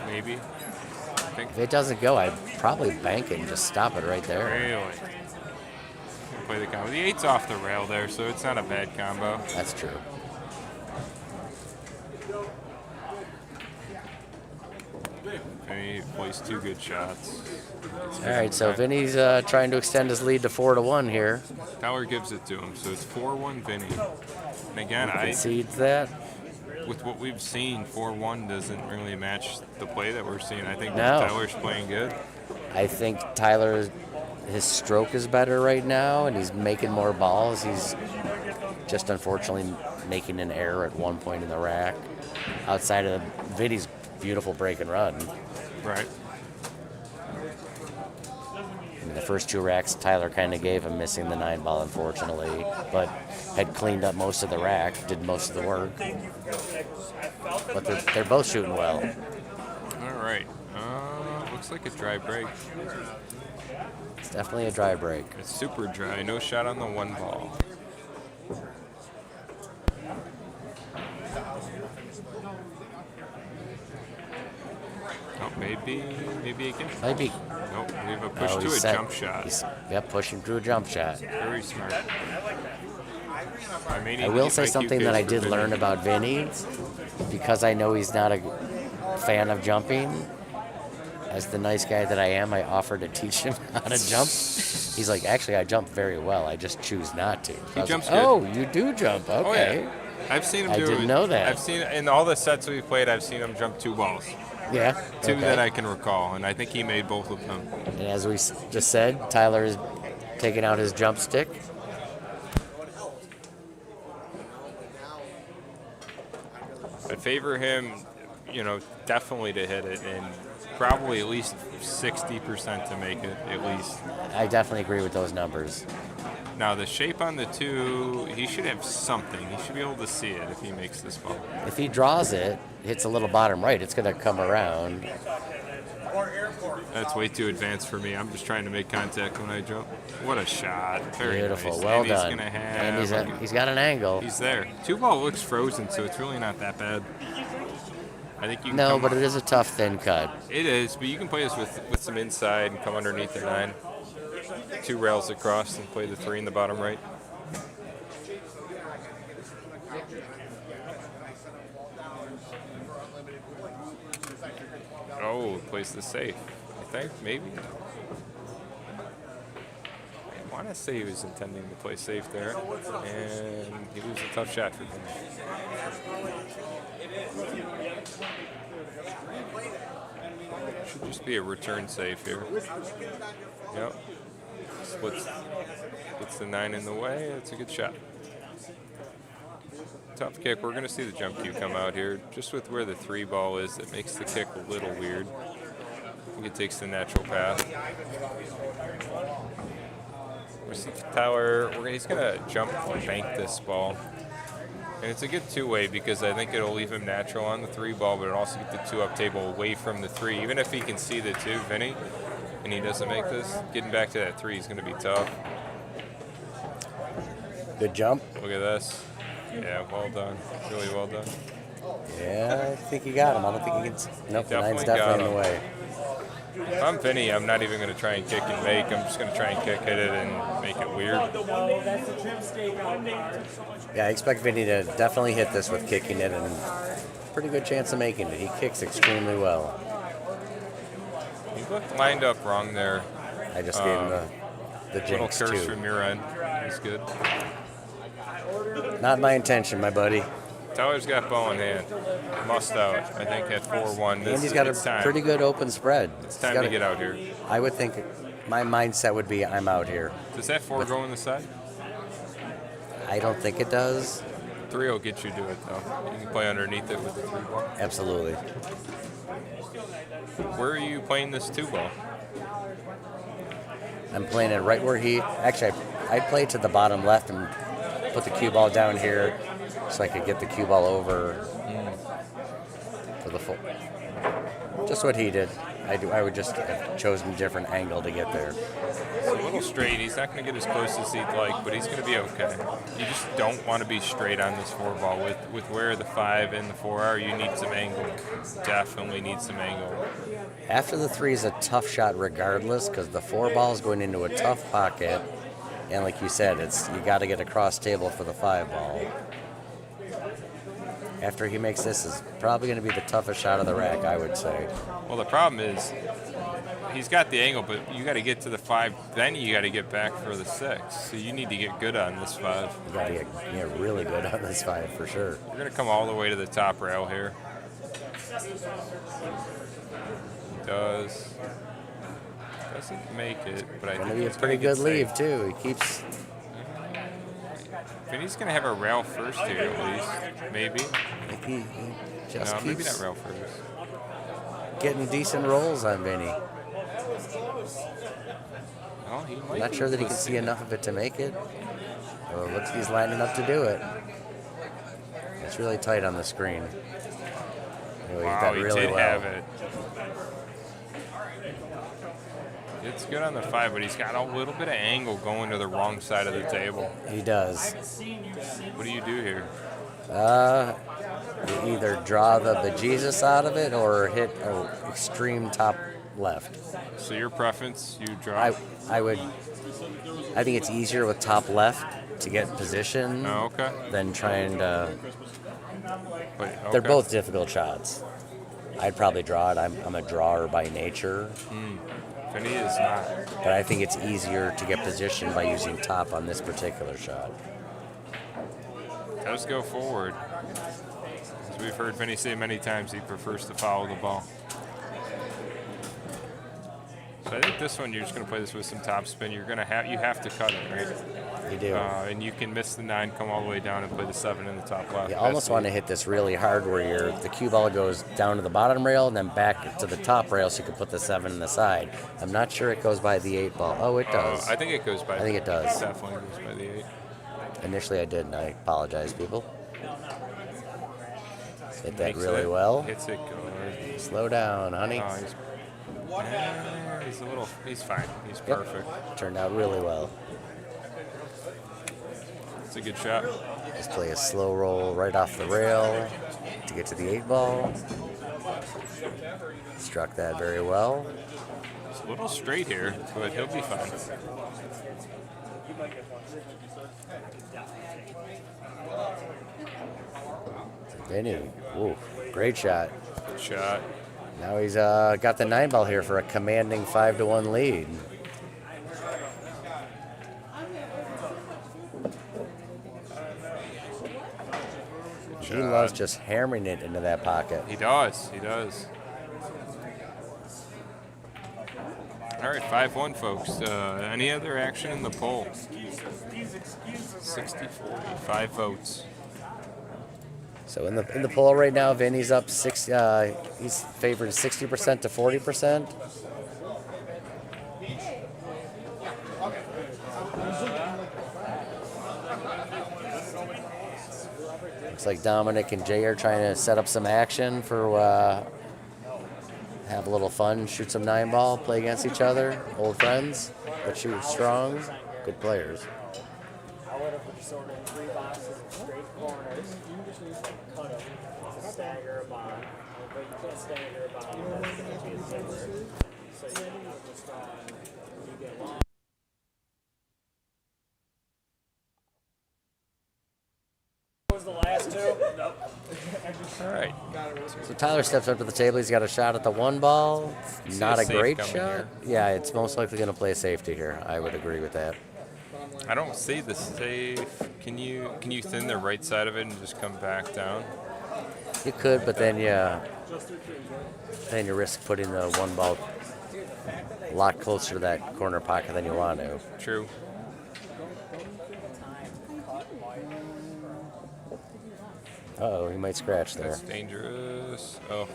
Maybe. I think. If it doesn't go, I'd probably bank it and just stop it right there. Really. Play the combo. The 8's off the rail there, so it's not a bad combo. That's true. And he plays 2 good shots. All right, so Vinny's trying to extend his lead to 4-1 here. Tyler gives it to him, so it's 4-1 Vinnie. And again, Concedes that. with what we've seen, 4-1 doesn't really match the play that we're seeing. I think No. Tyler's playing good. I think Tyler, his stroke is better right now, and he's making more balls. He's just unfortunately making an error at one point in the rack. Outside of Vinny's beautiful break and run. Right. I mean, the first 2 racks Tyler kind of gave him, missing the 9 ball unfortunately, but had cleaned up most of the rack, did most of the work. But they're both shooting well. All right. Looks like a dry break. It's definitely a dry break. It's super dry. No shot on the 1 ball. Oh, maybe again. Maybe. Nope. We have a push Oh, to he's a set. jump shot. Yep, pushing through a jump shot. Very smart. I will say something that I did learn about Vinny, because I know he's not a fan of jumping. As the nice guy that I am, I offered to teach him how to jump. He's like, actually, I jump very well. I just choose not to. He jumps like, good. oh, you do jump. Okay. Oh, yeah. I've seen him I do it. didn't know that. I've seen in all the sets we've played. I've seen him jump 2 balls. Yeah. 2 okay. that I can recall, and I think he made both of them. And as we just said, Tyler is taking out his jump stick. I favor him, definitely to hit it, and probably at least 60% to make it, at least. I definitely agree with those numbers. Now, the shape on the 2, he should have something. He should be able to see it if he makes this ball. If he draws it, hits a little bottom right, it's going to come around. That's way too advanced for me. I'm just trying to make contact when I jump. What a shot. Very Beautiful. nice. Well and done. He's gonna have, And he's got an angle. he's there. Two ball looks frozen, so it's really not that bad. I think you can No, come but it is a tough thin cut. It is, but you can play this with some inside and come underneath the 9. 2 rails across and play the 3 in the bottom right. Oh, plays the safe. I think, maybe. I want to say he was intending to play safe there, and he was a tough shot for him. Should just be a return safe here. Yep. Puts the 9 in the way. It's a good shot. Tough kick. We're going to see the jump cue come out here. Just with where the 3 ball is, it makes the kick a little weird. I think it takes the natural path. Receive tower. He's going to jump and bank this ball. And it's a good 2-way because I think it'll leave him natural on the 3 ball, but it'll also get the 2-up table away from the 3. Even if he can see the 2, Vinnie, and he doesn't make this, getting back to that 3 is going to be tough. Good jump. Look at this. Yeah, well done. Really well done. Yeah, I think he got him. I don't think he can. Nope, the 9's Definitely got definitely in him. the way. If I'm Vinnie, I'm not even going to try and kick and make. I'm just going to try and kick, hit it, and make it weird. Yeah, I expect Vinny to definitely hit this with kicking it, and pretty good chance of making it. He kicks extremely well. He looked lined up wrong there. I just gave him the Little jinx curse too. from your end. He's good. Not my intention, my buddy. Tyler's got ball in hand. Must out. I think at 4-1. And he's got a pretty good open spread. It's time to get out here. I would think my mindset would be I'm out here. Does that 4 go in the side? I don't think it does. 3 will get you to it, though. You can play underneath it with the 3 ball. Absolutely. Where are you playing this 2 ball? I'm playing it right where he. Actually, I played to the bottom left and put the cue ball down here so I could get the cue ball over for the full. Just what he did. I would just have chosen a different angle to get there. It's a little straight. He's not going to get as close as he'd like, but he's going to be okay. You just don't want to be straight on this 4 ball. With where the 5 and the 4 are, you need some angle. Definitely need some angle. After the 3 is a tough shot regardless because the 4 ball is going into a tough pocket. And like you said, you got to get across table for the 5 ball. After he makes this, is probably going to be the toughest shot of the rack, I would say. Well, the problem is he's got the angle, but you got to get to the 5. Then you got to get back for the 6. So you need to get good on this 5. You got to get really good on this 5 for sure. You're going to come all the way to the top rail here. He does. Doesn't make it, but I Going think to be a it's pretty gonna good get leave safe. too. He keeps. Vinny's going to have a rail first here at least. Maybe. He just No, maybe keeps not rail first. getting decent rolls on Vinny. Well, he might Not be sure that he able can to see enough of it to make it. Well, it looks like he's lining up to do it. It's really tight on the screen. Anyway, Wow, that he really did well. have it. It's good on the 5, but he's got a little bit of angle going to the wrong side of the table. He does. What do you do here? You either draw the bejesus out of it or hit an extreme top left. So your preference, you draw? I think it's easier with top left to get position Oh, okay. than trying to. But, okay. They're both difficult shots. I'd probably draw it. I'm a drawer by nature, Vinny is not. but I think it's easier to get position by using top on this particular shot. Does go forward. As we've heard Vinny say many times, he prefers to follow the ball. So I think this one, you're just going to play this with some top spin. You have to cut it, right? You do. And you can miss the 9, come all the way down, and play the 7 in the top left. You almost want to hit this really hard where the cue ball goes down to the bottom rail and then back to the top rail so you can put the 7 in the side. I'm not sure it goes by the 8 ball. Oh, it does. I think it goes by. I think it does. It definitely goes by the 8. Initially I did, and I apologize, people. Hit that Makes really it, well. Hits it good. Slow down, honey. Oh, he's He's fine. He's perfect. Turned out really well. It's a good shot. Just play a slow roll right off the rail to get to the 8-ball. Struck that very well. It's a little straight here, but he'll be fine. Vinnie, ooh, great shot. Good shot. Now he's got the 9-ball here for a commanding 5-1 lead. He loves just hammering it into that pocket. He does. He does. All right, 5-1, folks. Any other action in the poll? 60-40, 5 votes. So in the poll right now, Vinny's up six. He's favored 60% to 40%. Looks like Dominic and Jay are trying to set up some action for have a little fun, shoot some 9-ball, play against each other, old friends, but shoot strong, good players. I would have sorted 3 boxes of straight corners. Cut them. Stagger a bomb. But you can't stagger a bomb. That's going to be a zipper. So you just you get long. What was the last 2? Nope. All right. So Tyler steps up to the table. He's got a shot at the 1-ball. Not a great shot. Here. Yeah, it's most likely going to play safety here. I would agree with that. I don't see the safe. Can you thin the right side of it and just come back down? You could, but then you risk putting the 1-ball a lot closer to that corner pocket than you want to. True. Uh-oh, he might scratch there. That's dangerous. Oh.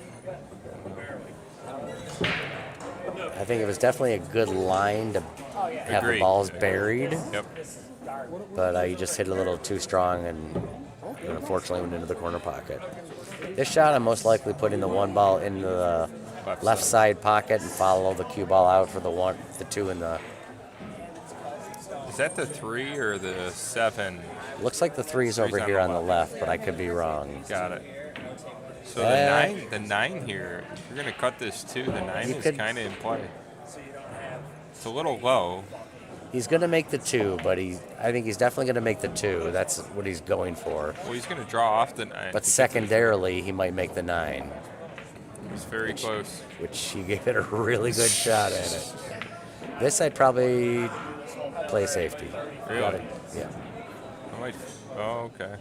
I think it was definitely a good line to have Agreed. the balls buried, Yep. but you just hit a little too strong and unfortunately went into the corner pocket. This shot, I'm most likely putting the 1-ball into the left side pocket and follow the cue ball out for the 2 and the. Is that the 3 or the 7? Looks like the 3's over on here the on the left, but I could be wrong. Got it. So Yeah. the 9 here, if you're going to cut this 2, the 9 You is could- kind of in play. It's a little low. He's going to make the 2, but I think he's definitely going to make the 2. That's what he's going for. Well, he's going to draw off the 9. But secondarily, he might make the 9, It's very close. which he gave it a really good shot at it. This I'd probably play safety. Really? Yeah. Oh, okay.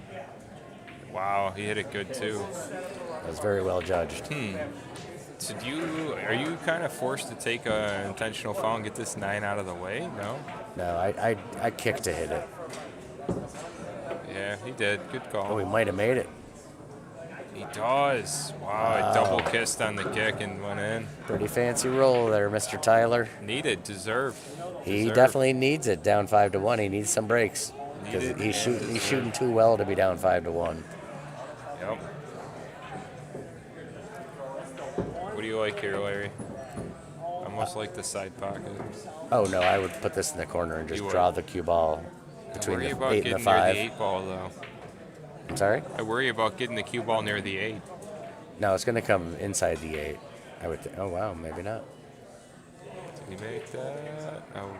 Wow, he hit it good too. That was very well judged. So are you kind of forced to take an intentional foul and get this 9 out of the way? No? No, I kicked to hit it. Yeah, he did. Good Oh, call. he might have made it. He does. Wow, I double kissed on the kick and went in. Pretty fancy roll there, Mr. Tyler. Needed, deserved. He Deserved. definitely needs it, down 5-1. He needs some breaks. Because Needed he's and shooting, too well to be down 5-1. Yep. What do you like here, Larry? I almost like the side pocket. Oh, no, I would put this in the corner and just You would. draw the cue ball between I worry the about 8 getting and the near 5. the 8 ball, though. I'm sorry? I worry about getting the cue ball near the 8. No, it's going to come inside the 8. I would oh, wow, maybe not. Did he make that? Oh.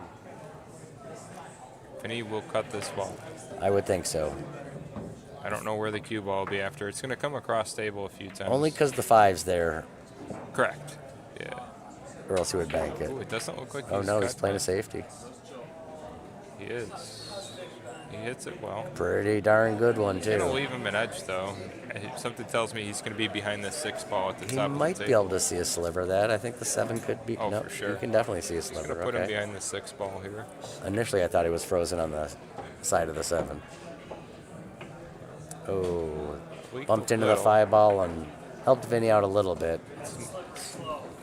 Vinnie will cut this ball. I would think so. I don't know where the cue ball will be after. It's going to come across table a few times. Only because the 5's there, Correct. Yeah. or else he would bank it. Ooh, it doesn't look like Oh, no, he's got playing a that. safety. He is. He hits it well. Pretty darn good one, It'll too. leave him an edge, though. Something tells me he's going to be behind the 6 ball at the He top might of the be table. able to see a sliver of that. I think the 7 could be. Oh, no, for sure. You can definitely see a Going sliver. to put him Okay. behind the 6 ball here. Initially, I thought he was frozen on the side of the 7. Oh, Tweaked bumped a into the little. 5-ball and helped Vinny out a little bit.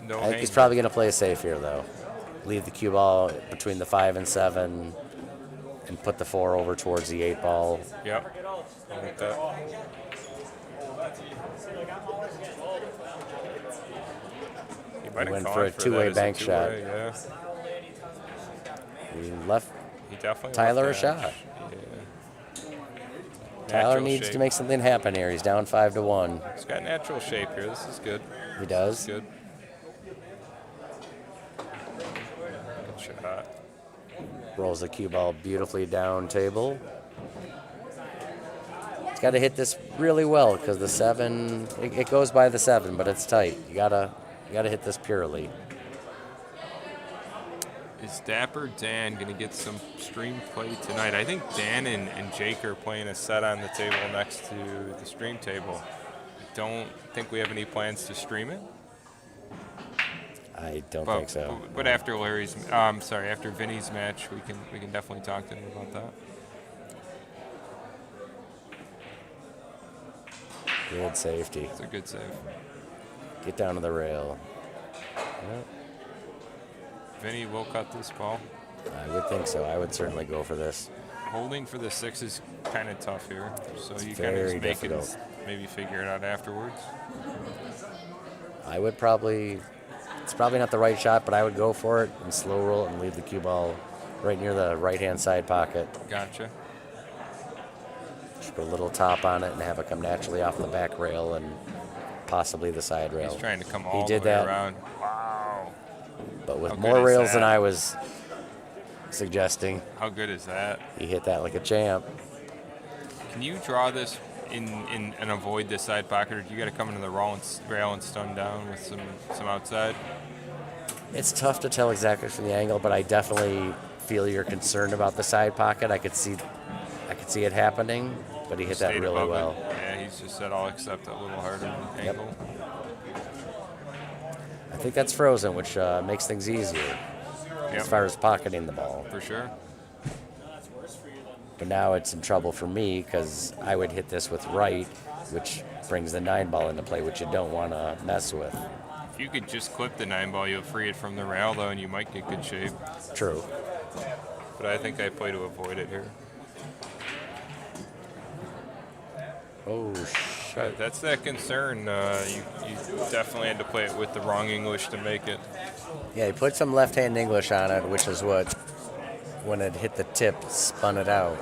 No I think he's hang. probably going to play safe here, though. Leave the cue ball between the 5 and 7 and put the 4 over towards the 8 ball. Yep. I like that. Might have went gone for a that two-way as bank shot. two-way, yeah. He left He definitely Tyler a left that. shot. Yeah. Tyler Natural needs shape. to make something happen here. He's down 5-1. He's got natural shape here. This is good. He This does. is good. Good shot. Rolls the cue ball beautifully down table. He's got to hit this really well because the 7, it goes by the 7, but it's tight. You gotta hit this purely. Is Dapper Dan going to get some stream play tonight? I think Dan and Jake are playing a set on the table next to the stream table. Don't think we have any plans to stream it. I don't think so. But after after Vinnie's match, we can definitely talk to him about that. Good safety. It's a good save. Get down to the rail. Yep. Vinnie will cut this ball. I would think so. I would certainly go for this. Holding for the 6 is kind of tough here, so you kind of very just make difficult. it, maybe figure it out afterwards. I would probably, it's probably not the right shot, but I would go for it and slow roll it and leave the cue ball right near the right-hand side pocket. Gotcha. Just put a little top on it and have it come naturally off the back rail and possibly the side rail. He's trying to come all did the way that. around. Wow. But with How more good is rails than that? I was suggesting, How good is that? he hit that like a champ. Can you draw this in and avoid this side pocket, or do you got to come into the rail and stun down with some outside? It's tough to tell exactly from the angle, but I definitely feel you're concerned about the side pocket. I could see it happening, but he hit that Stayed really above it. well. Yeah, he's just said I'll accept a little harder angle. I think that's frozen, which makes things easier Yep, as far as pocketing the ball. for sure. But now it's in trouble for me because I would hit this with right, which brings the 9 ball into play, which you don't want to mess with. If you could just clip the 9 ball, you'll free it from the rail, though, and you might get good shape. True. But I think I play to avoid it here. Oh, shit. That's that concern. You definitely had to play it with the wrong English to make it. Yeah, he put some left-hand English on it, which is what, when it hit the tip, spun it out.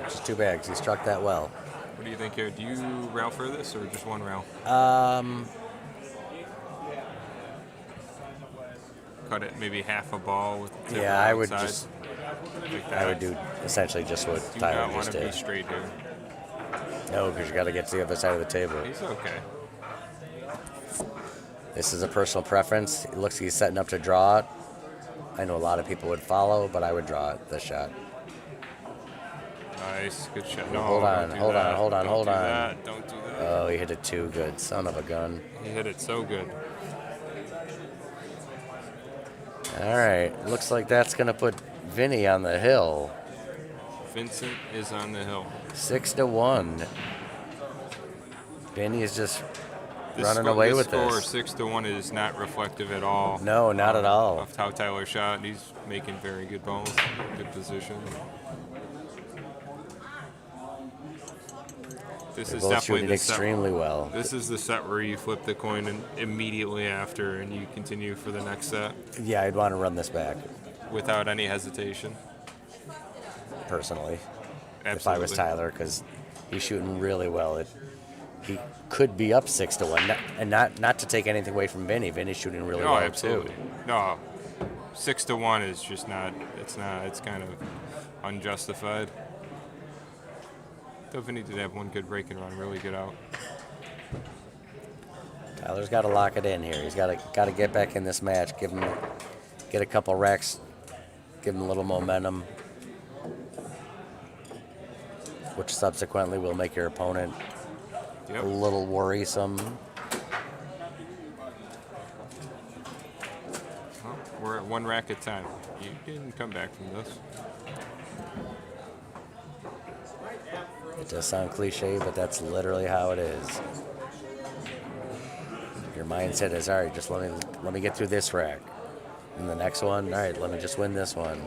Which is too bad because he struck that well. What do you think here? Do you rail for this or just one rail? Cut it maybe half a ball with the tip Yeah, I around would side, just, like I that. would do essentially just what Do Tyler not want just to be did. straight here. No, because you got to get to the other side of the table. He's okay. This is a personal preference. It looks like he's setting up to draw it. I know a lot of people would follow, but I would draw it, this shot. Nice, good shot. No, Hold on, don't do hold on, that. hold on, Don't hold do on. that. Don't do that. Oh, he hit it too good. Son of a gun. He hit it so good. All right. Looks like that's going to put Vinnie on the hill. Vincent is on the hill. 6-1. Vinnie is just running score, away this with score, this. 6-1, is not reflective at all. No, not at all. Of how Tyler shot. He's making very good balls, good position. This They're is both definitely shooting the set. extremely well. This is the set where you flip the coin and immediately after, and you continue for the next set Yeah, I'd want to run this back, without any hesitation. personally, Absolutely. if I was Tyler, because he's shooting really well. He could be up 6-1, and not to take anything away from Vinnie. Vinnie's shooting really No, well absolutely. too. No, 6-1 is just not. It's not. It's kind of unjustified. Though Vinnie did have one good break and run, really good out. Tyler's got to lock it in here. He's got to get back in this match. Get a couple racks, give him a little momentum, which subsequently will make your opponent Yep. a little worrisome. Well, we're at one rack at a time. You didn't come back from this. It does sound cliche, but that's literally how it is. Your mindset is, all right, just let me get through this rack. And the next one, all right, let me just win this one.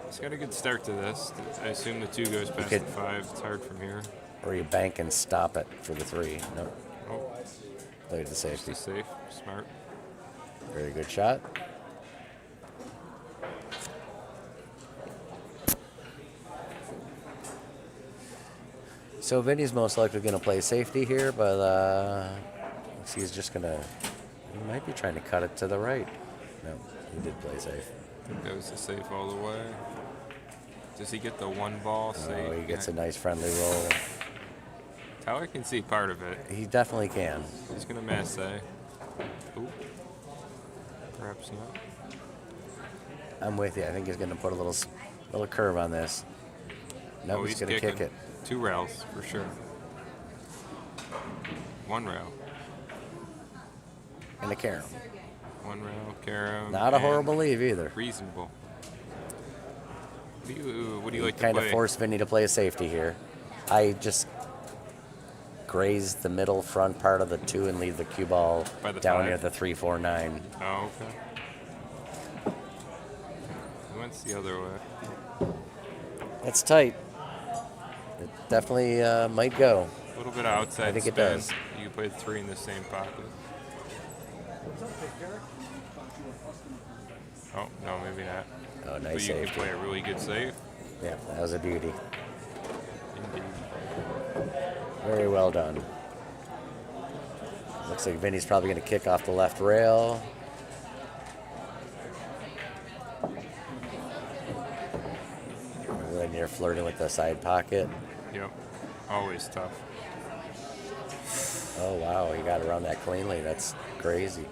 It's got a good start to this. I assume the 2 goes past could- the 5. It's hard from here. Or you bank and stop it for the 3. No. Played the safety. Just safe, smart. Very good shot. So Vinny's most likely going to play safety here, but he's just going to. He might be trying to cut it to the right. No, he did play safe. I think that was the safe all the way. Does he get the one ball safe? Oh, he gets a nice friendly roll. Tyler can see part of it. He definitely can. He's going to mass say. Ooh. Perhaps not. I'm with you. I think he's going to put a little curve on this. No, Oh, he's going to kick kicking. it. 2 rails, for sure. 1 rail. And a carom. 1 rail, carom. Not a and horrible leave either. Reasonable. What do you like to Kind play? of forced Vinny to play a safety here. I just graze the middle front part of the 2 and leave the cue ball By the down 5? near the 3, 4, 9. Oh, okay. He went the other way. It's tight. It definitely might go. A little bit of outside I think it spin. does. You can play the 3 in the same pocket. Oh, no, maybe not. Oh, But nice you can safety. play a really good save. Yeah, that was a beauty. Indeed. Very well done. Looks like Vinny's probably going to kick off the left rail. When you're flirting with the side pocket. Yep. Always tough. Oh, wow, he got around that cleanly. That's crazy.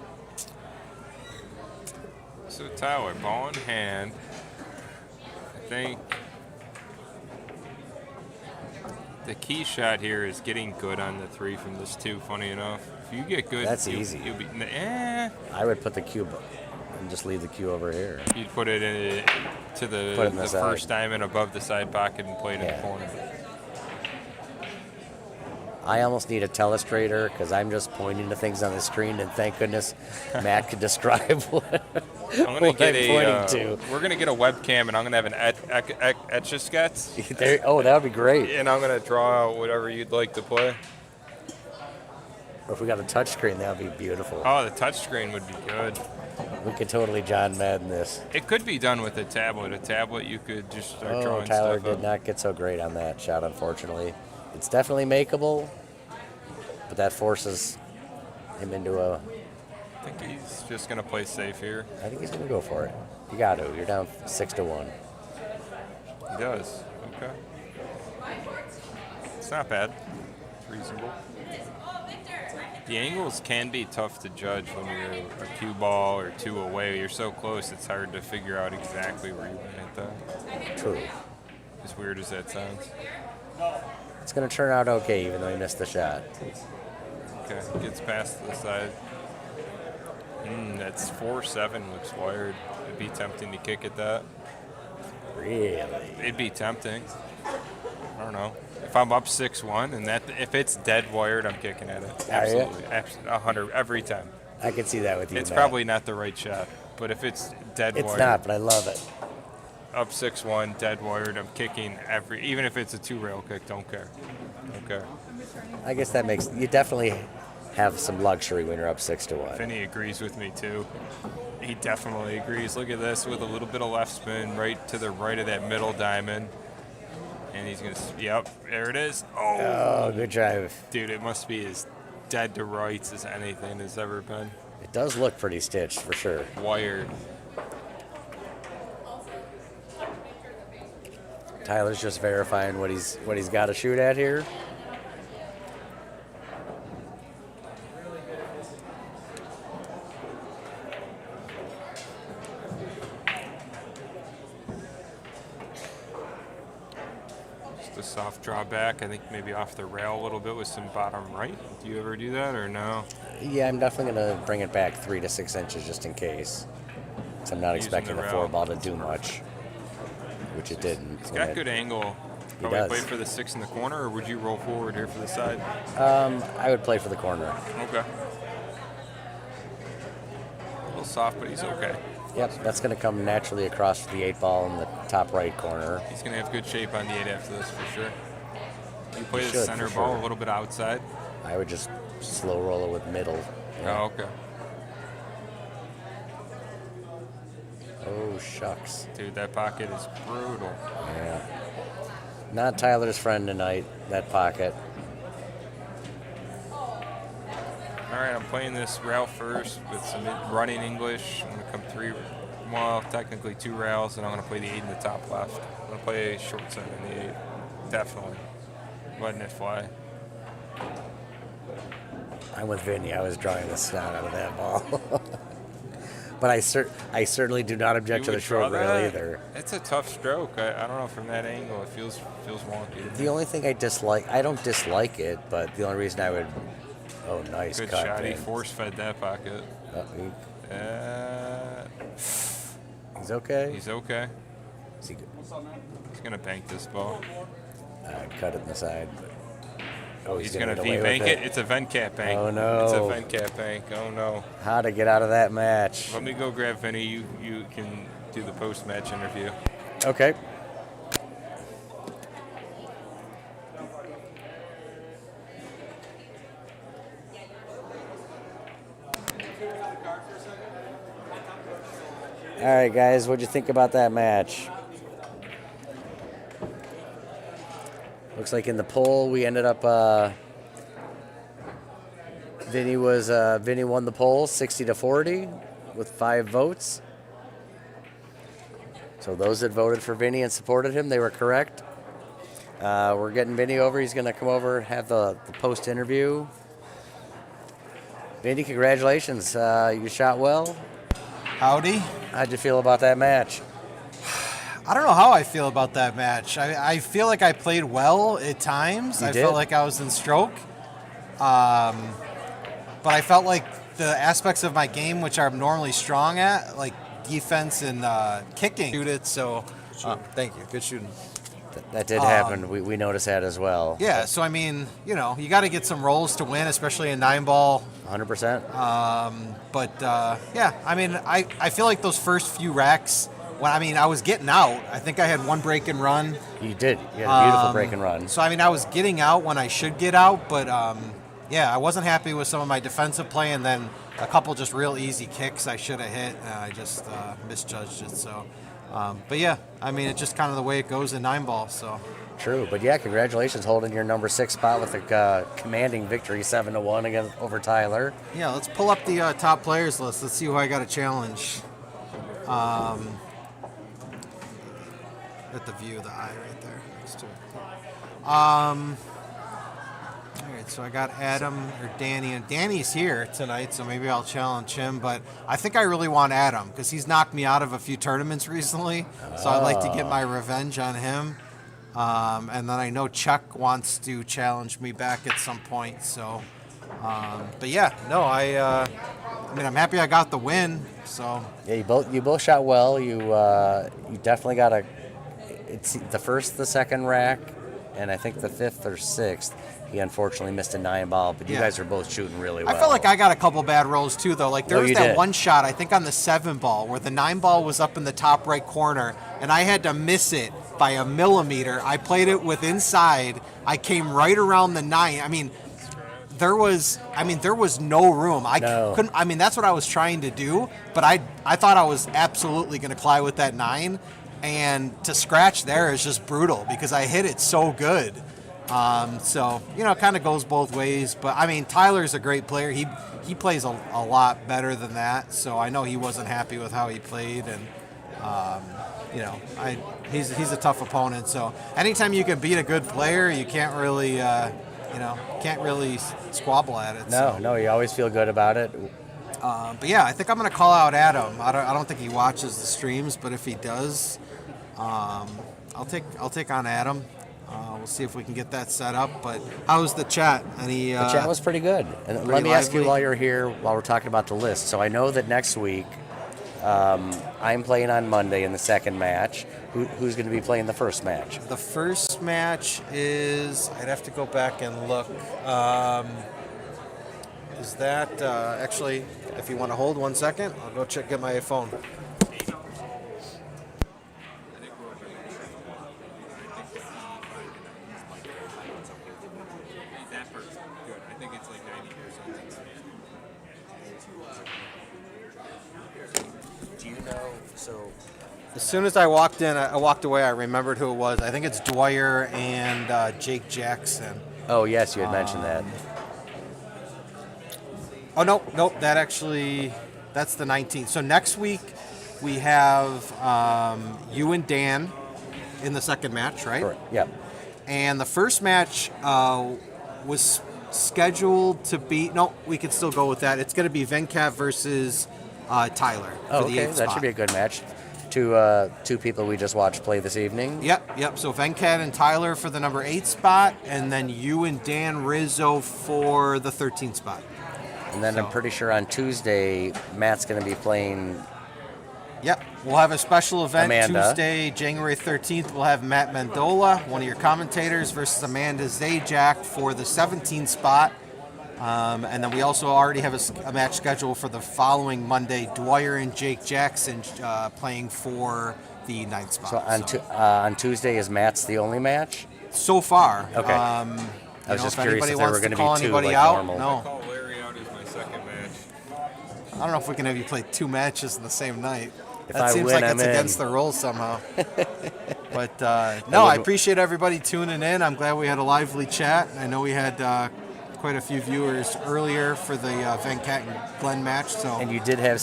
So Tyler, ball in hand. I think the key shot here is getting good on the 3 from this 2. Funny enough, if you get good, That's easy. You'll be. I would put the cue and just leave the cue over here. You'd put it in to the, Put it in the side. first diamond above the side pocket and play it in Yeah. the corner. I almost need a telestrator because I'm just pointing to things on the screen, and thank goodness Matt could describe what, I'm gonna what get I'm a. pointing We're gonna get a webcam, and I'm gonna have an etch-a-sketch, to. There, that would be great. and I'm gonna draw out whatever you'd like to play. Or if we got a touch screen, that would be beautiful. Oh, the touchscreen would be good. We could totally John Madden this. It could be done with a tablet. A tablet, you could just start Oh, drawing Tyler stuff did up. not get so great on that shot, unfortunately. It's definitely makeable, but that forces him into a. I think he's just gonna play safe here. I think he's going to go for it. You got to. You're down 6-1. He does. Okay. It's not bad. It's reasonable. The angles can be tough to judge when you're a cue ball or 2 away. You're so close, it's hard to figure out exactly where you want to hit that. True. As weird as that sounds. It's going to turn out okay, even though he missed the shot. Okay, gets past the side. That's 4-7, looks wired. It'd be tempting to kick at that. Really? It'd be tempting. I don't know. If I'm up 6-1 and if it's dead wired, I'm kicking at it. Are you? Absolutely. 100 every time. I can see that with you, It's Matt. probably not the right shot, but if it's dead It's wired, not, but I love it. up 6-1, dead wired, I'm kicking even if it's a 2-rail kick, don't care. Don't care. I guess that makes you definitely have some luxury when you're up 6-1. Vinnie agrees with me too. He definitely agrees. Look at this with a little bit of left spin right to the right of that middle diamond. And he's going to, yep, there it is. Oh, good drive. Dude, it must be as dead to rights as anything has ever been. It does look pretty stitched for sure. Wired. Tyler's just verifying what he's got to shoot at here. Just a soft drawback. I think maybe off the rail a little bit with some bottom right. Do you ever do that or no? Yeah, I'm definitely going to bring it back 3 to 6 inches just in case. 'Cause I'm not Using expecting the the rail. 4 ball to do much, which it didn't. He's got good angle. He Probably does. play for the 6 in the corner, or would you roll forward here for the side? I would play for the corner. Okay. A little soft, but he's okay. Yep, that's going to come naturally across the 8 ball in the top right corner. He's going to have good shape on the 8 after this for sure. You play He the should, center for ball sure. a little bit outside. I would just slow roller with middle. Oh, okay. Oh, shucks. Dude, that pocket is brutal. Yeah. Not Tyler's friend tonight, that pocket. All right, I'm playing this rail first with some running English. I'm going to come technically 2 rails, and I'm going to play the 8 in the top left. I'm going to play a short set in the 8. Definitely. Letting it fly. I'm with Vinnie. I was drawing the snot out of that ball. But I certainly do not object You to the would draw short rail that? either. It's a tough stroke. I don't know, from that angle, it feels wonky. The only thing I don't dislike it, but the only reason I would, oh, nice Good cut. shot. He Vince. force-fed that pocket. He's okay. He's okay. Is he good? He's going to bank this ball. Cut it in the side. But, oh, He's gonna going to get away with V-bank it. It's a Venkata bank. Oh, no. It's a Venkata bank. Oh, no. How to get out of that match. Let me go grab Vinnie. You can do the post-match interview. Okay. All right, guys, what'd you think about that match? Looks like in the poll we ended up. Vinnie won the poll 60-40 with 5 votes. So those that voted for Vinnie and supported him, they were correct. We're getting Vinnie over. He's going to come over and have the post interview. Vinnie, congratulations. You shot well. Howdy. How'd you feel about that match? I don't know how I feel about that match. I feel like I played well at times. You I did? felt like I was in stroke. But I felt like the aspects of my game, which I'm normally strong at, like defense and kicking, shoot it. So thank you. Good shooting. That did happen. We noticed that as well. Yeah, so I mean, you got to get some rolls to win, especially in 9-ball. 100%. Yeah, I mean, I feel like those first few racks, I was getting out. I think I had 1 break and run. You did. You had a beautiful break and run. So, I was getting out when I should get out, but yeah, I wasn't happy with some of my defensive play, and then a couple just real easy kicks I should have hit, and I just misjudged it. So, but yeah, it's just kind of the way it goes in 9-ball. So. True, but yeah, congratulations holding your number 6 spot with a commanding victory 7-1 against over Tyler. Yeah, let's pull up the top players list. Let's see who I got to challenge. At the view of the eye right there next to it. All right, so I got Adam or Danny, and Danny's here tonight, so maybe I'll challenge him. But I think I really want Adam because he's knocked me out of a few tournaments recently, so I'd like to get my revenge on him. And then I know Chuck wants to challenge me back at some point. So, but yeah, no, I'm happy I got the win. So yeah, you both shot well. You definitely got it's the first, the second rack, and I think the 5th or 6th. He unfortunately missed a 9-ball, but you guys are both shooting really well. I felt like I got a couple bad rolls too, though. Like there was that did. one shot, I think on the 7-ball, where the 9-ball was up in the top right corner, and I had to miss it by a millimeter. I played it with inside. I came right around the 9. There was no room. Couldn't. That's what I was trying to do, but I thought I was absolutely going to fly with that 9, and to scratch there is just brutal because I hit it so good. So kind of goes both ways. But Tyler's a great player. He plays a lot better than that. So I know he wasn't happy with how he played, and he's a tough opponent. So anytime you can beat a good player, you can't really squabble at it. No, you always feel good about it. But yeah, I think I'm going to call out Adam. I don't think he watches the streams, but if he does, I'll take on Adam. We'll see if we can get that set up. But how's the chat? The chat was pretty good. And let me ask you while you're here, while we're talking about the list. So I know that next week I'm playing on Monday in the second match. Who's going to be playing the first match? The first match is, I'd have to go back and look. Is that actually, if you want to hold 1 second, I'll go get my phone. As soon as I walked in, I walked away. I remembered who it was. I think it's Dwyer and Jake Jackson. Oh, yes, you had mentioned that. Oh, nope. That's the 19th. So next week we have you and Dan in the second match, right? Correct. Yeah. And the first match was scheduled to be. No, we could still go with that. It's going to be Venkata versus Tyler for Oh, the okay. eighth That spot. should be a good match. Two people we just watched play this evening. Yep. So Venkata and Tyler for the number 8 spot, and then you and Dan Rizzo for the 13th spot. And then I'm pretty sure on Tuesday, Matt's going to be playing. Yep. We'll have a special event Amanda. Tuesday, January 13th. We'll have Matt Mandola, one of your commentators, versus Amanda Zajac for the 17th spot. And then we also already have a match scheduled for the following Monday. Dwyer and Jake Jackson playing for the 9th spot. So on Tuesday, is Matt's the only match? So far. Okay. I was just if curious anybody if there wants were gonna to call be two, anybody like out. normal. No. Call Larry out as my second match. I don't know if we can have you play 2 matches in the same night. If That I seems win, like I'm it's in. against the rules somehow. But no, I appreciate everybody tuning in. I'm glad we had a lively chat. I know we had quite a few viewers earlier for the Venkata and Glen match. So And you did have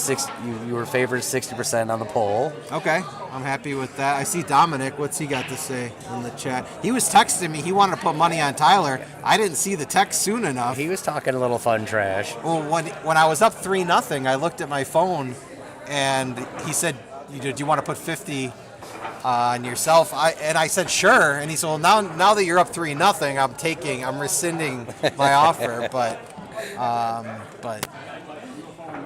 you were favored 60% on the poll. okay, I'm happy with that. I see Dominic. What's he got to say in the chat? He was texting me. He wanted to put money on Tyler. I didn't see the text soon enough. He was talking a little fun trash. Well, when I was up 3-0, I looked at my phone, and he said, "Do you want to put 50 on yourself?" I said, "Sure." And he said, "Well, now that you're up 3-0, I'm rescinding my offer." But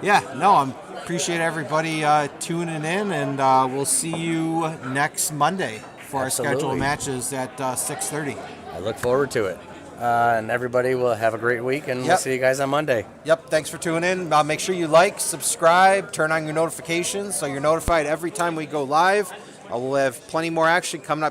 yeah, no, I appreciate everybody tuning in, and we'll see you next Monday for our scheduled Absolutely. matches at 6:30. I look forward to it. And everybody will have a great week, and we'll Yep. see you guys on Monday. Yep, thanks for tuning in. Make sure you like, subscribe, turn on your notifications so you're notified every time we go live. We'll have plenty more action coming up.